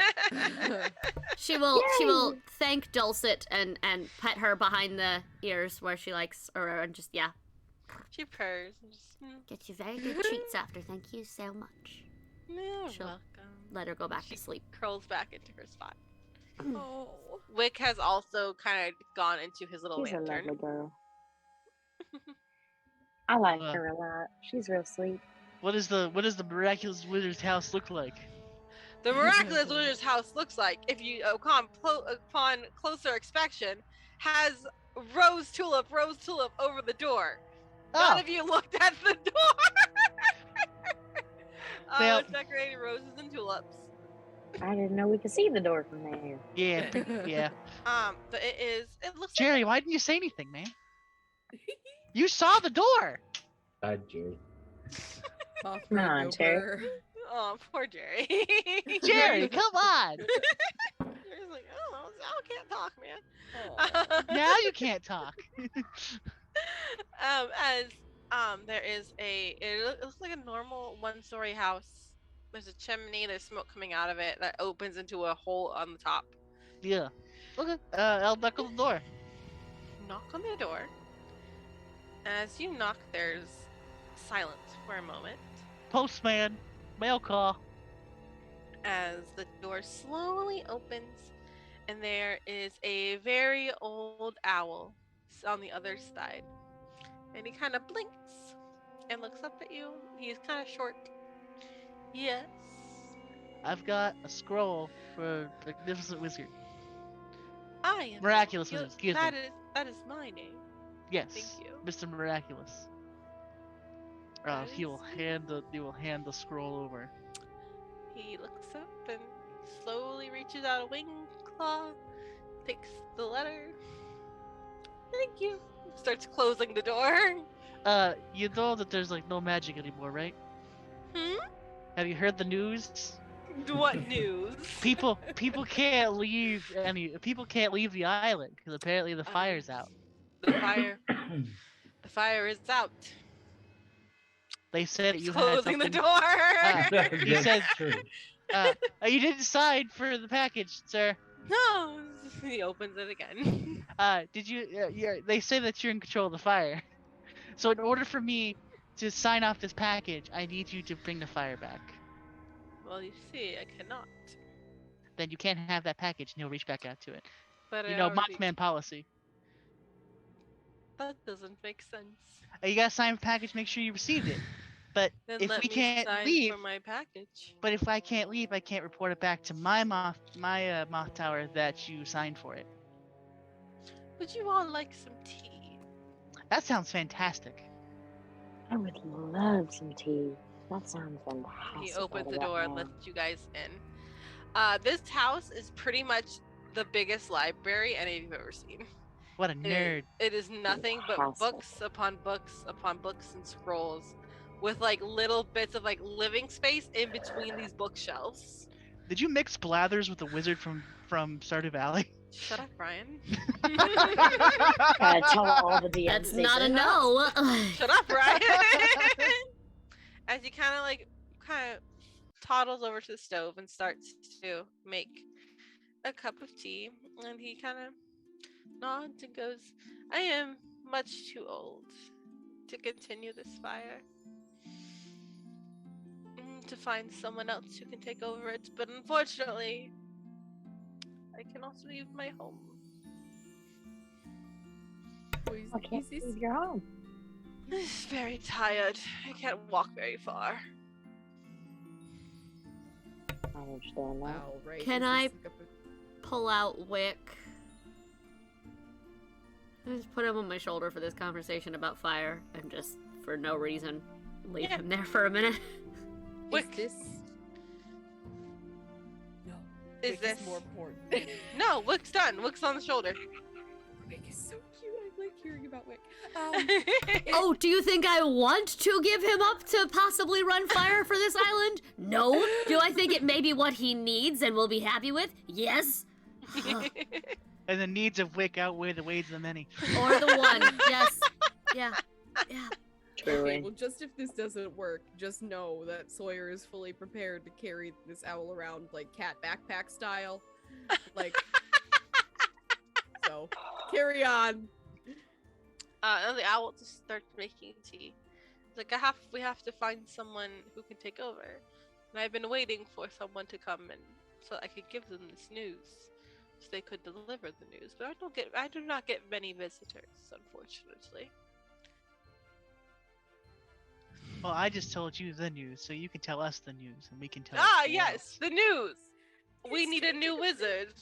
She will Yay! thank Dulcet and pet her behind the ears where she likes, or just She purrs. And just, get you very good treats after. Thank you so much. You're She'll welcome. Let her go back She to sleep. curls back into her spot. Oh. Wick has also kind of gone into his little She's a lantern. lovely girl. I like Uh. her a lot. She's real sweet. What does the miraculous wizard's house look like? The miraculous wizard's house looks like, if you upon closer inspection, has rose tulip over the door. None Oh, of you looked at the door. Now- It's decorated roses and tulips. I didn't know we could see the door from there. yeah, yeah. But it looks Jerry, why didn't you say anything, man? You saw the door. God, Jerry. Mothra, Come on, go Terry. burr. like, oh, poor Jerry. Jerry, come on. Jerry's like, oh, I can't talk, man. Aw. Now you can't talk. There is it looks like a normal one-story house. There's a chimney, there's smoke coming out of it that opens into a hole on the top. Yeah. Okay. I'll knock on the door. Knock on the door. As you knock, there's silence for a moment Postman. Mail call. as the door slowly opens, and there is a very old owl on the other side. And he kind of blinks and looks up at you. He's kind of short. Yes. I've got a scroll for the Magnificent Wizard. I am Miraculous Wizard, excuse me. That is my name. Yes. Thank you. Mr. Miraculous. That He will is- hand the scroll over. He looks up and slowly reaches out a wing claw, takes the letter. Thank you. Starts closing the door. You know that there's like no magic anymore, right? Have you heard the news? What news? People can't leave the island because apparently the fire's out. The fire is out. They said that He's you had closing the something. door. He said- That's true. You didn't sign for the package, sir. No. He opens it again. Did you? They say that you're in control of the fire. So in order for me to sign off this package, I need you to bring the fire back. Well, you see, I cannot. Then you can't have that package, and he'll reach back out to it. But You I know, already- Mothman policy. That doesn't make sense. You gotta sign the package, make sure you received it. But Then if let we me can't sign leave, for my package. but if I can't leave, I can't report it back to my moth tower that you signed for it. Would you all like some tea? That sounds fantastic. I would love some tea. That sounds fantastic. He opens right the about door and now. lets you guys in. This house is pretty much the biggest library any of you've ever seen. What a nerd. It is nothing but Fantastic. books upon books upon books and scrolls, with like little bits of like living space in between these bookshelves. Did you mix Blathers with the wizard from Stardew Valley? Shut up, Brian. Gotta tell all the DMs. That's they not a said. no. Shut up, Brian. As he kind of toddles over to the stove and starts to make a cup of tea, and he kind of nods and goes, "I am much too old to continue this fire. To find someone else who can take over it, but unfortunately, I can also leave my home." Oh, he's- I can't he's- leave your home. Very tired. I can't walk very far. I understand that. Wow, right. Can is I- this like Pull out Wick. I just put him on my shoulder for this conversation about fire, and just for no reason leave Yeah. him there for a minute. Is Wick. this? No. Is Wick this more important? No, Wick's done. Wick's on the shoulder. Wick is so cute. I like hearing about Wick. Oh, do you think I want to give him up to possibly run fire for this island? No. Do I think it may be what he needs and will be happy with? Yes. And the needs of Wick outweigh the ways of the many. Or the one. Yes. Yeah. Yeah. Okay, Truly. well, just if this doesn't work, just know that Sawyer is fully prepared to carry this owl around like cat backpack style. Like, so carry on. And the owl just starts making tea. It's like we have to find someone who can take over. And I've been waiting for someone to come and so I could give them this news. So they could deliver the news. But I do not get many visitors, unfortunately. Well, I just told you the news, so you can tell us the news, and we can tell. Yes, the news. We need a new wizard.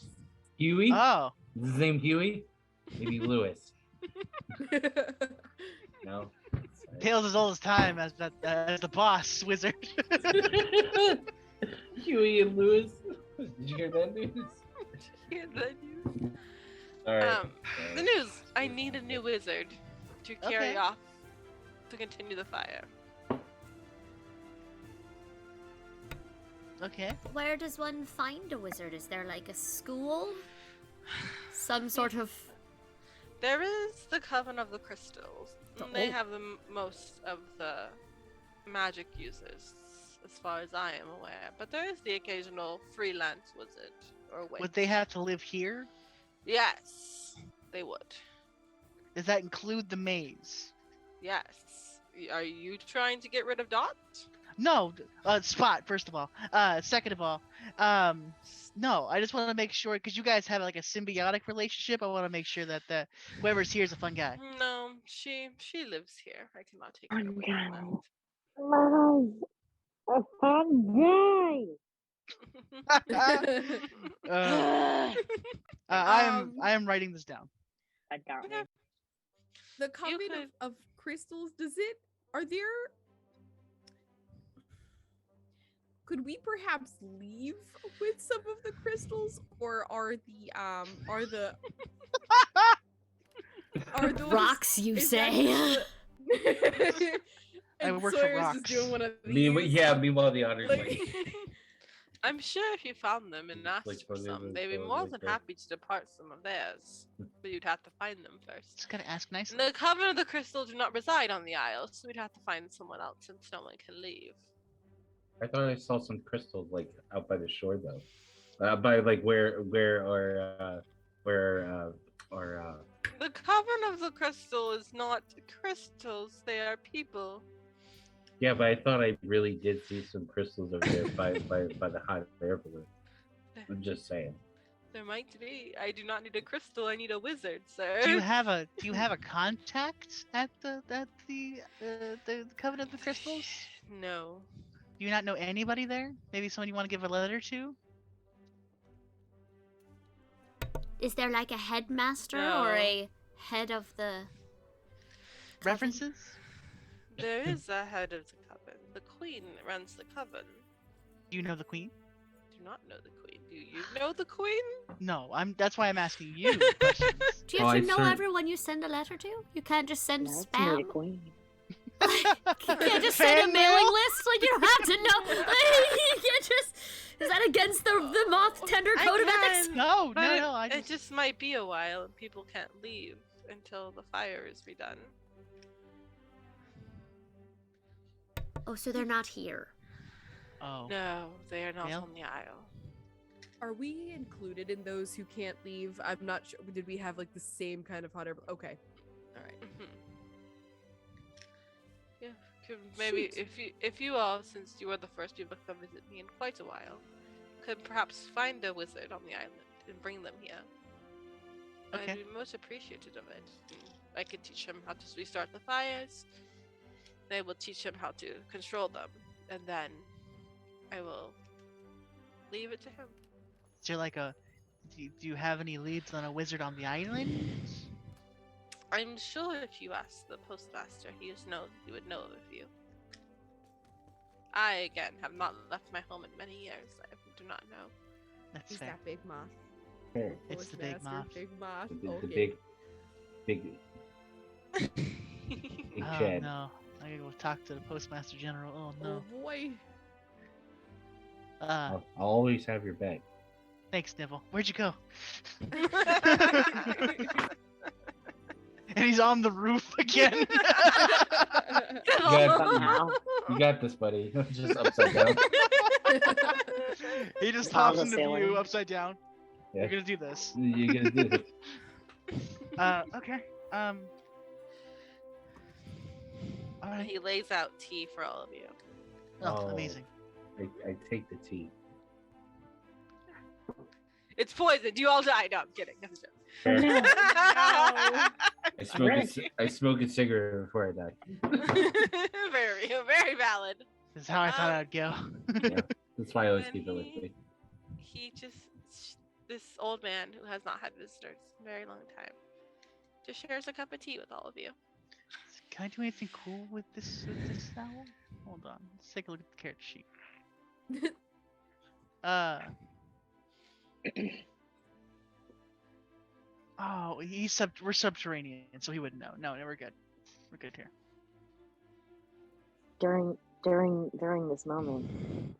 Huey? Oh, Is his name Huey? Maybe Lewis. No. tales as old as time as the boss wizard. Huey and Lewis. Did you hear that news? Hear the news. Alright. The news. I need a new wizard to carry Okay. off to continue the fire. Okay. Where does one find a wizard? Is there like a school? Some sort of... There is the Coven of the Crystals. And they Oh. have the most of the magic users, as far as I am aware. But there is the occasional freelance wizard or witch. Would they have to live here? Yes, they would. Does that include the maze? Yes. Are you trying to get rid of Dot? No, Spot. First of all, second of all, no. I just want to make sure because you guys have like a symbiotic relationship. I want to make sure that whoever's here is a fun guy. No, she lives here. I cannot take her away from Mom, a fun Uh, I am writing this down. I got me. Okay. The coven could- of crystals, could we perhaps leave with some of the crystals, or are those Rocks, you is that say? the- I and work for Sawyer's rocks. just doing one of Meanwhile, these. yeah, meanwhile the honors Like- like, I'm sure if you found them and asked Like, for what some, is they'd be it, more like than that? happy to depart some of theirs. But you'd have to find them first. Just gotta ask nicely. The Coven of the Crystal do not reside on the Isle, so we'd have to find someone else since no one can leave. I thought I saw some crystals like out by the shore though. By like where The Coven of the Crystal is not crystals, they are people. yeah, but I thought I really did see some crystals over there by the hot air balloon. I'm just saying. There might be. I do not need a crystal, I need a wizard, sir. Do you have a contact at the Coven of the Crystals? No. Do you not know anybody there? Maybe someone you want to give a letter to? Is there like a headmaster No. or a head of the... References? There is a head of the coven. The queen runs the coven. Do you know the queen? Do not know the queen. Do you know the queen? No, that's why I'm asking you questions. Do you Oh, have I to know cer- everyone you send a letter to? You can't just send That's made a spam? queen. You can't just send a Fan mailing mail? list? Like, you don't have to know. You can't just... Is that against the moth tender I code of can, ethics? No, But no, no. it just might be a while and people can't leave until the fire is redone. Oh, so they're not here. Oh. No, they are not Well. on the Isle. Are we included in those who can't leave? I'm not sure. Did we have like the same kind of hot air? Okay. All right. Mhm. Yeah, maybe Shoot. if you all, since you are the first people to come visit me in quite a while, could perhaps find a wizard on the island and bring them here. Okay. I'd be most appreciative of it. I could teach him how to restart the fires. They will teach him how to control them, and then I will leave it to him. Is there like do you have any leads on a wizard on the island? I'm sure if you ask the postmaster, he would know of a few. I again have not left my home in many years. I do not know. That's He's fair. that big moth. Fair. It's the big Force moth. Master, Big moth. The Okay. big Oh Chad. no, I gotta go talk to the Postmaster General. Oh Oh no. boy. I'll always have your back. Thanks, Nibble. Where'd you go? And he's on the roof again. Somehow. You got this, buddy. Just upside down. He just Top hops of the into ceiling. view upside down. Yeah. You're gonna do this. You're gonna do this. Okay. Alright. He lays out tea for all of you. Oh, Oh. amazing. I take the tea. It's poisoned. You all die. No, I'm kidding. That's a joke. Fair. Really? I smoke a cigarette before I die. very, very valid. This is how I thought I'd go. Yeah. That's why I always And keep it with me. He just, this old man who has not had visitors in a very long time, just shares a cup of tea with all of you. Can I do anything cool with this owl? Hold on. Let's take a look at the character sheet. Oh, we're subterranean, so he wouldn't know. No, we're good. We're good here. During this moment,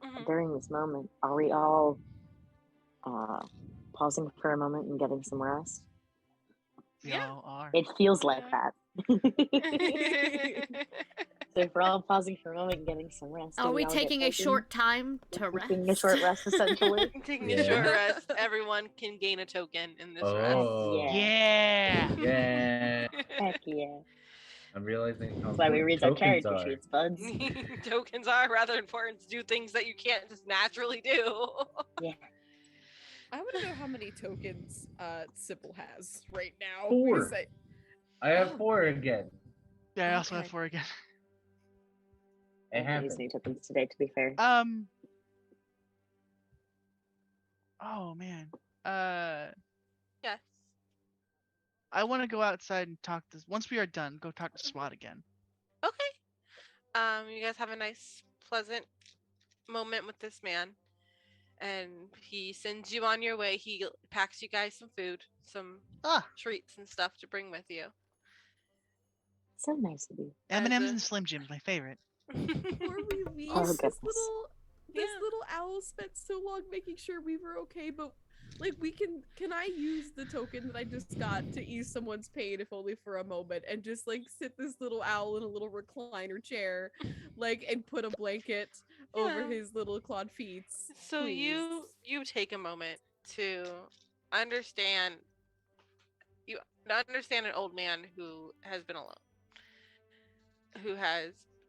Mhm. are we all pausing for a moment and getting some rest? We Yeah. all are. It feels like Yeah. that. So if we're all pausing for a moment and getting some rest, do Are we all get taking a tokens? short time to rest? Taking a short rest, essentially. Taking Yeah. a short rest, everyone can gain a token in this Oh. Yeah. Yeah. Yeah. Heck yeah. I'm realizing how That's why we read our tokens character are. sheets, buds. rest. Tokens are rather important to do things that you can't just naturally do. I want to know how many tokens Sybil has right now. 4. because I have 4 again. Yeah, I also have Okay. 4 again. It I haven't used happened. any tokens today, to be fair. Oh man. Yes. I want to go outside and talk to. Once we are done, go talk to SWAT again. Okay. You guys have a nice, pleasant moment with this man, and he sends you on your way. He packs you guys some food, some Ah, treats and stuff to bring with you. So nice of you. M&M's a- and Slim Jims, my favorite. before we leave, Oh, this goodness. Yeah. little owl spent so long making sure we were okay, but like can I use the token that I just got to ease someone's pain, if only for a moment, and just like sit this little owl in a little recliner chair, like, and put a blanket over Yeah. his little clawed feet. So please. you take a moment to understand an old man who has been alone, who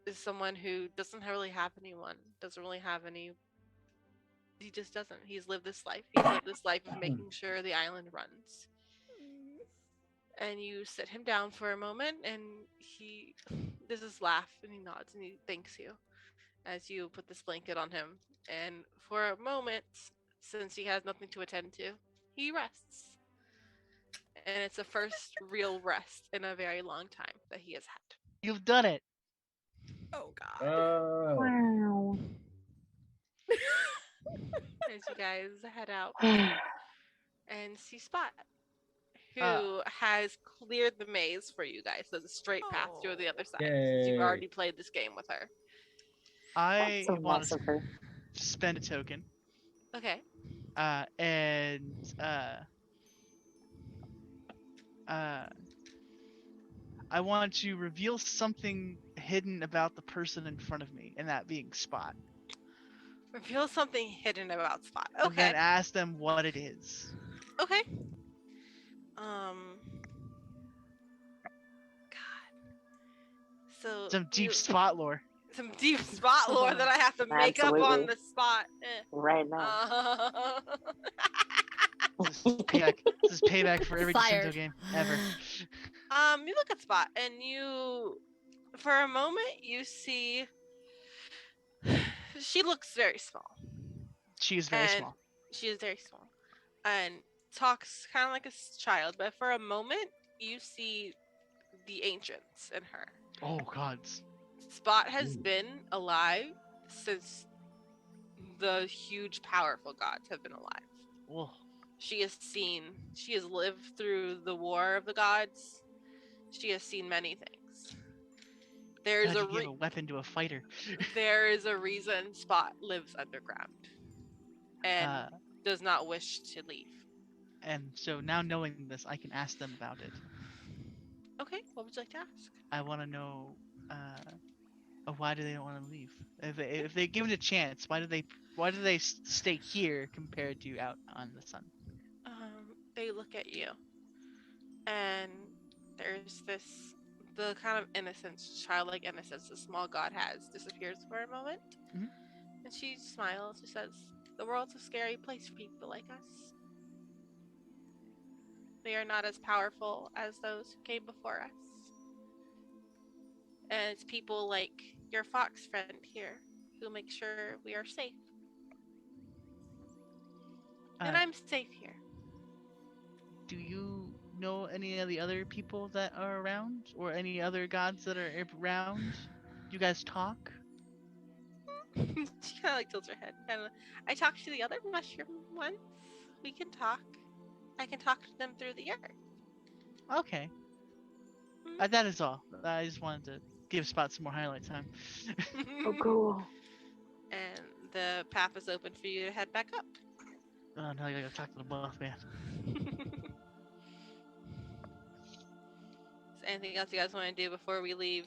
is someone who doesn't really have anyone, doesn't really have any. He just doesn't. He's lived this life. He's lived this life of making sure the island runs. And you sit him down for a moment, and he does his laugh, and he nods, and he thanks you as you put this blanket on him. And for a moment, since he has nothing to attend to, he rests. And it's the first real rest in a very long time that he has had. You've done it. Oh God. Oh. Wow. As you guys head out and see Spot, who has cleared the maze for you guys. So there's a straight path to the other side, since you've Yay. already played this game with her. I So want nice to of her. spend a token. Okay. And I want to reveal something hidden about the person in front of me, and that being Spot. Reveal something hidden about Spot. And Okay. then ask them what it is. Okay. God. So Some deep you- Spot lore. some deep Spot lore that I have to make up on Absolutely. the spot. Right now. This is payback for every Fired. Jacinto game ever. You look at Spot, and for a moment, you see she looks very small. She is very And small. She is very small, and talks kind of like a child. But for a moment, you see the ancients in her. Oh gods. Spot has Ooh. been alive since the huge, powerful gods have been alive. Oh, She has lived through the war of the gods. She has seen many things. There's glad a you gave a weapon to a fighter. there is a reason Spot lives underground and Uh, does not wish to leave. and so now knowing this, I can ask them about it. Okay, what would you like to ask? I want to know, why do they don't want to leave? If they given a chance, why do they stay here compared to out on the sun? They look at you, and there's the kind of innocence, childlike innocence the small god has disappears for a moment. Mhm. And she smiles. She says, "The world's a scary place for people like us. We are not as powerful as those who came before us. And it's people like your fox friend here who make sure we are safe. And Uh, I'm safe here." do you know any of the other people that are around, or any other gods that are around? Do you guys talk? She kind of like tilts her head. I talked to the other mushroom once. We can talk. I can talk to them through the earth. Okay, that is all. I just wanted to give Spot some more highlight time. Oh, cool. And the path is open for you to head back up. Oh, now I gotta talk to the boss man. Is there anything else you guys want to do before we leave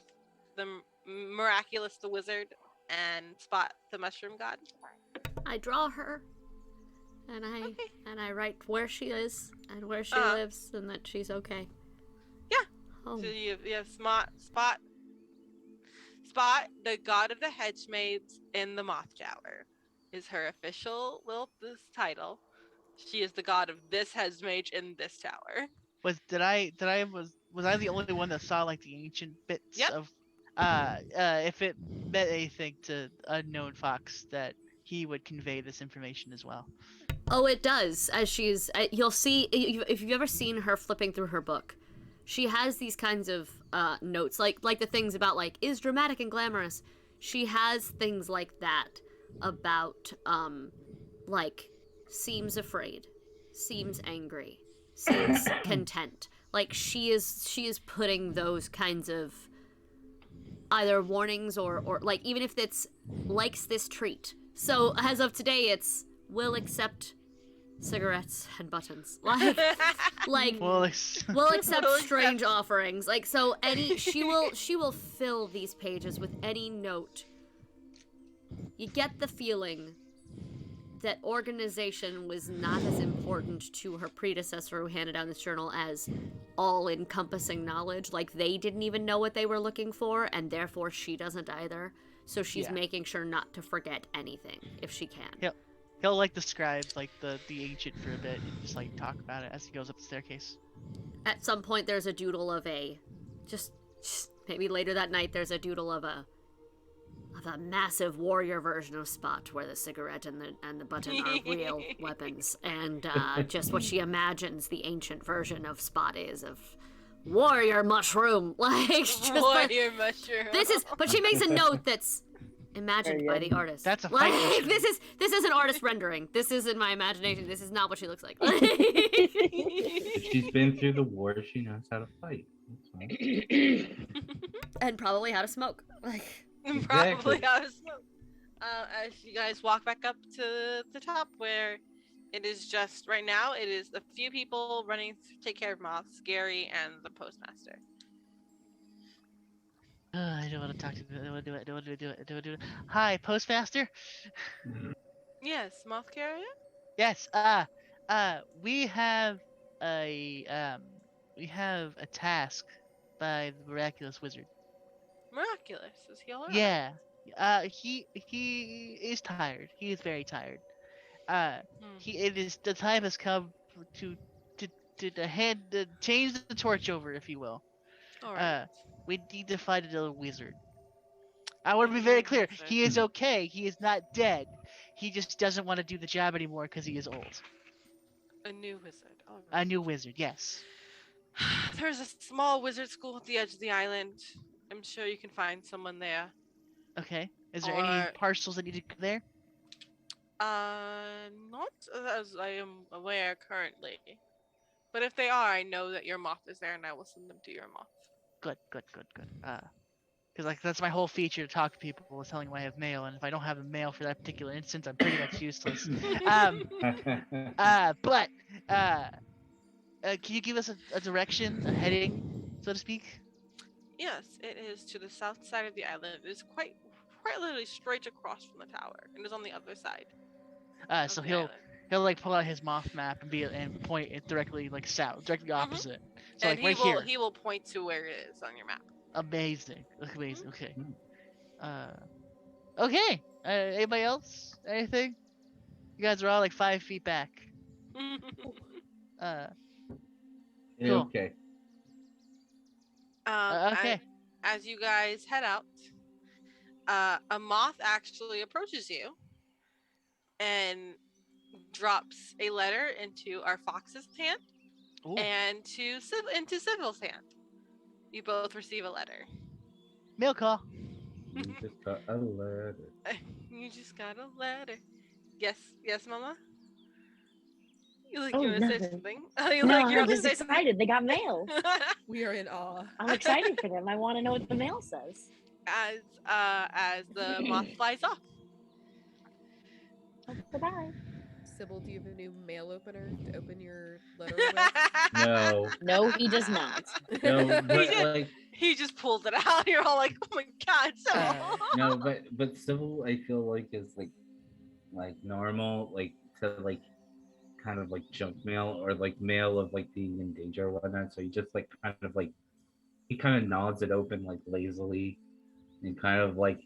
the miraculous the wizard and Spot the mushroom god? I draw her, and Okay. I write where she is and where she Uh-huh. lives, and that she's okay. Yeah. Oh, So you have Spot, the god of the hedge maids in the Moth Tower, is her official little this title. She is the god of this hedge mage in this tower. Was I the only one that saw like the ancient bits Yep. of if it meant anything to unknown Fox that he would convey this information as well. oh, it does. As she's, you'll see if you've ever seen her flipping through her book, she has these kinds of notes, like the things about like is dramatic and glamorous. She has things like that about like seems afraid, seems angry, seems content. Like she is putting those kinds of either warnings or like even if it's likes this treat. So as of today, it's will accept cigarettes and buttons. Like Well, will accept Will strange accept- offerings. Like so any she will fill these pages with any note. You get the feeling that organization was not as important to her predecessor who handed down this journal as all-encompassing knowledge. Like they didn't even know what they were looking for, and therefore she doesn't either. So she's Yeah. making sure not to forget anything if she can. Yep. He'll like describe like the ancient for a bit and just like talk about it as he goes up the staircase. At some point, there's a doodle of a, just maybe later that night, there's a doodle of a massive warrior version of Spot, where the cigarette and the button are real weapons, and just what she imagines the ancient version of Spot is of warrior mushroom, like just Warrior mushroom. this is. But she makes a note that's imagined Very by good. the artist. That's a like fight mushroom. this is an artist rendering. This is in my imagination. This is not what she looks like. If she's been through the war, she knows how to fight. That's fine. And probably how to smoke. Like. Probably Exactly. out of smoke. As you guys walk back up to the top, where it is just right now, it is a few people running to take care of moths, Gary and the postmaster. I don't want to talk to him. I don't want to do it. I don't want to do it. I don't want to do it. Hi, postmaster. Yes, moth carrier. Yes. We have a task by the miraculous wizard. Miraculous. Is he alright? Yeah. He is tired. He is very tired. It is the time has come to change the torch over, if you will. Alright. We need to find another wizard. I want to be very clear. Wizard. He is okay. He is not dead. He just doesn't want to do the job anymore because he is old. A new wizard. A Alright. new wizard, yes. There's a small wizard school at the edge of the island. I'm sure you can find someone there. Okay. Is there any Or- parcels that need to go there? Not as I am aware currently. But if they are, I know that your moth is there, and I will send them to your moth. Good. Because like that's my whole feature to talk to people is telling them I have mail, and if I don't have a mail for that particular instance, I'm pretty much useless. But can you give us a direction, a heading, so to speak? Yes, it is to the south side of the island. It is quite literally straight across from the tower, and is on the other side So of the he'll island. he'll like pull out his moth map and point it directly like south, directly opposite. So And like right here. he will point to where it is on your map. Amazing. Okay. Okay. Anybody else? Anything? You guys are all like 5 feet back. Uh, Cool. Okay. Okay. As you guys head out, a moth actually approaches you and drops a letter into our fox's hand Ooh. and into Sybil's hand. You both receive a letter. Mail call. You just got a letter. You just got a letter. Yes, Mama. You like Oh, you want to say nothing. something? You No, like you I'm want to just say something? excited. They got mail. We are in awe. I'm excited for them. I want to know what the mail says. As the moth flies off. Bye-bye. Sybil, do you have a new mail opener to open your letter with? No. No, he does not. No, but just- like He just pulls it out. You're all like, "Oh my god, Sybil!" no, but Sybil I feel like is like normal, like to like kind of like junk mail or like mail of like being in danger or whatnot. So he just like kind of like he kind of nods it open like lazily and kind of like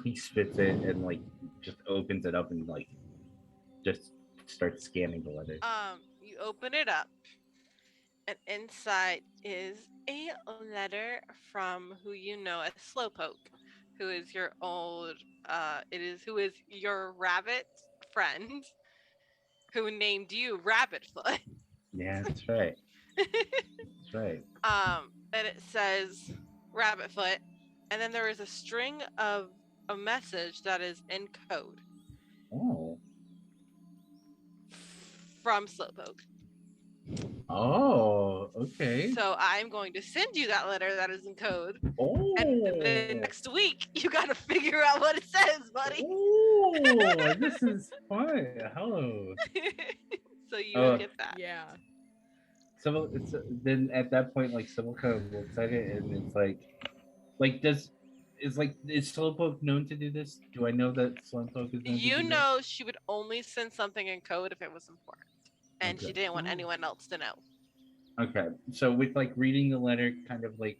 he spits it and like just opens it up and like just starts scanning the letter. You open it up, and inside is a letter from who you know as Slowpoke, who is your old, who is your rabbit friend, who named you Rabbitfoot. Yeah, that's right. That's right. And it says Rabbitfoot, and then there is a string of a message that is in code Oh. from Slowpoke. Oh, okay. So I'm going to send you that letter that is in code. Oh. And then next week, you gotta figure out what it says, buddy. Oh, this is fun. Hello. So you will Oh. get that. Yeah. So it's then at that point, like someone kind of looks at it and it's like is Slowpoke known to do this? Do I know that Slowpoke is known to You do know she would only send something in code if it was important. And Okay. she didn't want Ooh. anyone else to know. that? Okay, so with like reading the letter, kind of like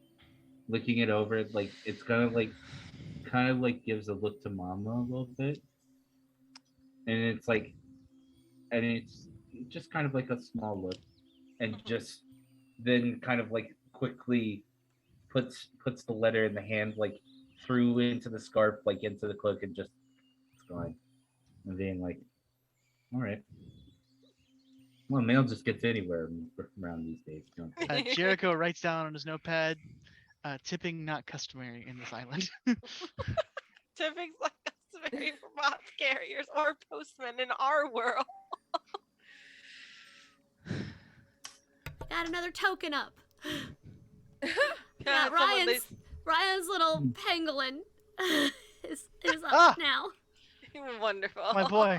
looking it over, like it's kind of like gives a look to Mama a little bit, and it's like, and it's just kind of like a small look, and Mhm. just then kind of like quickly puts the letter in the hand like through into the scarf, like into the cloak, and just it's gone. And being like, all right. Well, mail just gets anywhere around these days, don't they? Jericho writes down on his notepad, tipping not customary in this island. Tipping's like customary for box carriers or postmen in our world. Got another token up. Yeah, someone Ryan's little pangolin is up Ah! now. Wonderful. My boy.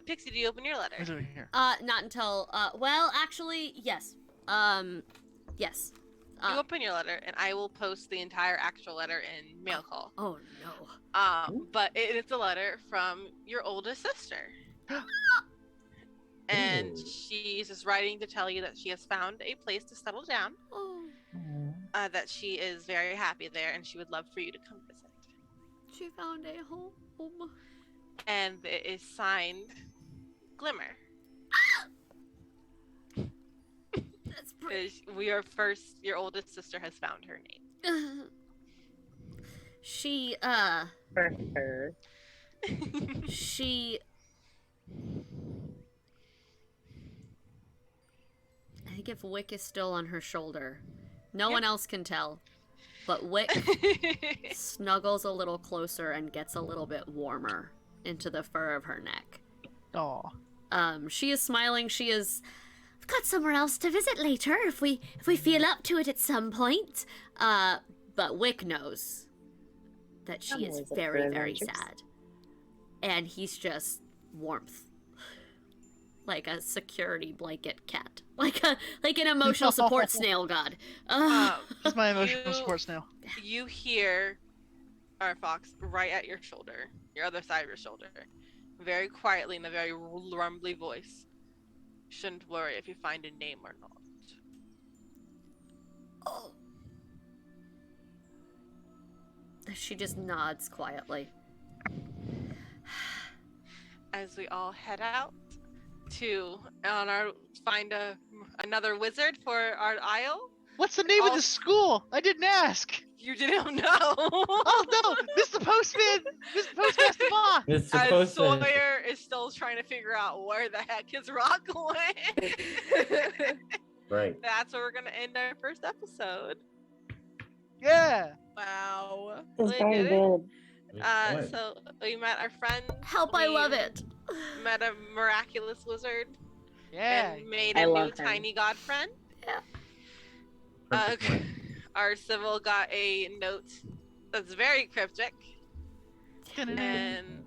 Pixie, do you open your letter? Where's over here? Not until well, actually, yes. Yes. You open your letter, and I will post the entire actual letter in mail call. Oh no. But it's a letter from your oldest sister. And Ooh. she's just writing to tell you that she has found a place to settle down, Oh, that she is very happy there, and she would love for you to come visit. she found a home. And it is signed Glimmer. That's pretty. Because your oldest sister has found her name. She For her. she. I think if Wick is still on her shoulder, no one else can tell, but Wick snuggles a little closer and gets a little bit warmer. into the fur of her neck. Oh. She is smiling. She is. I've got somewhere else to visit later if we feel up to it at some point. But Wick knows that she I'm is always up for very, very adventures. sad, and he's just warmth, like a security blanket cat, like an emotional support snail god. He's my emotional You- support snail. You hear our fox right at your shoulder, your other side of your shoulder, very quietly in a very rumbly voice. Shouldn't worry if you find a name or not. Oh. She just nods quietly. As we all head out to find another wizard for our isle. What's the name of Oh. the school? I didn't ask. You didn't know. Oh no, Mr. Postman, Mr. Postmaster Boss. It's As supposed to. Sawyer is still trying to figure out where the heck his rock went. Right. That's where we're gonna end our first episode. Yeah. Wow. It's We very did it. good. What? So we met our friend. Help! I we love it. Met a miraculous wizard Yeah. and made I a new love him. tiny god friend. Perfect one. Our civil got a note that's very cryptic, and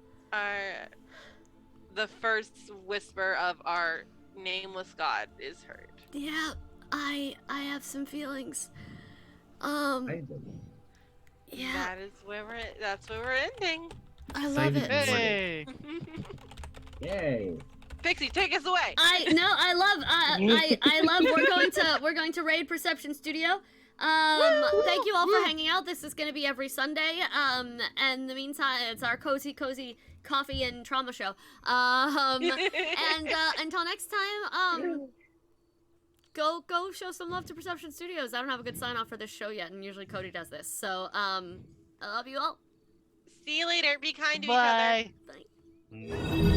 the first whisper of our nameless god is heard. Yeah, I have some feelings. I did. Yeah, That's where we're ending. I love it. Excited. Hey. Yay. Pixie, take us away. I love we're going to raid Perception Studio. Thank you all for hanging out. This is gonna be every Sunday. In the meantime, it's our cozy coffee and trauma show. And until next time, go show some love to Perception Studios. I don't have a good sign off for this show yet, and usually Cody does this. So I love you all. See you later. Be kind to each other. Bye. Bye.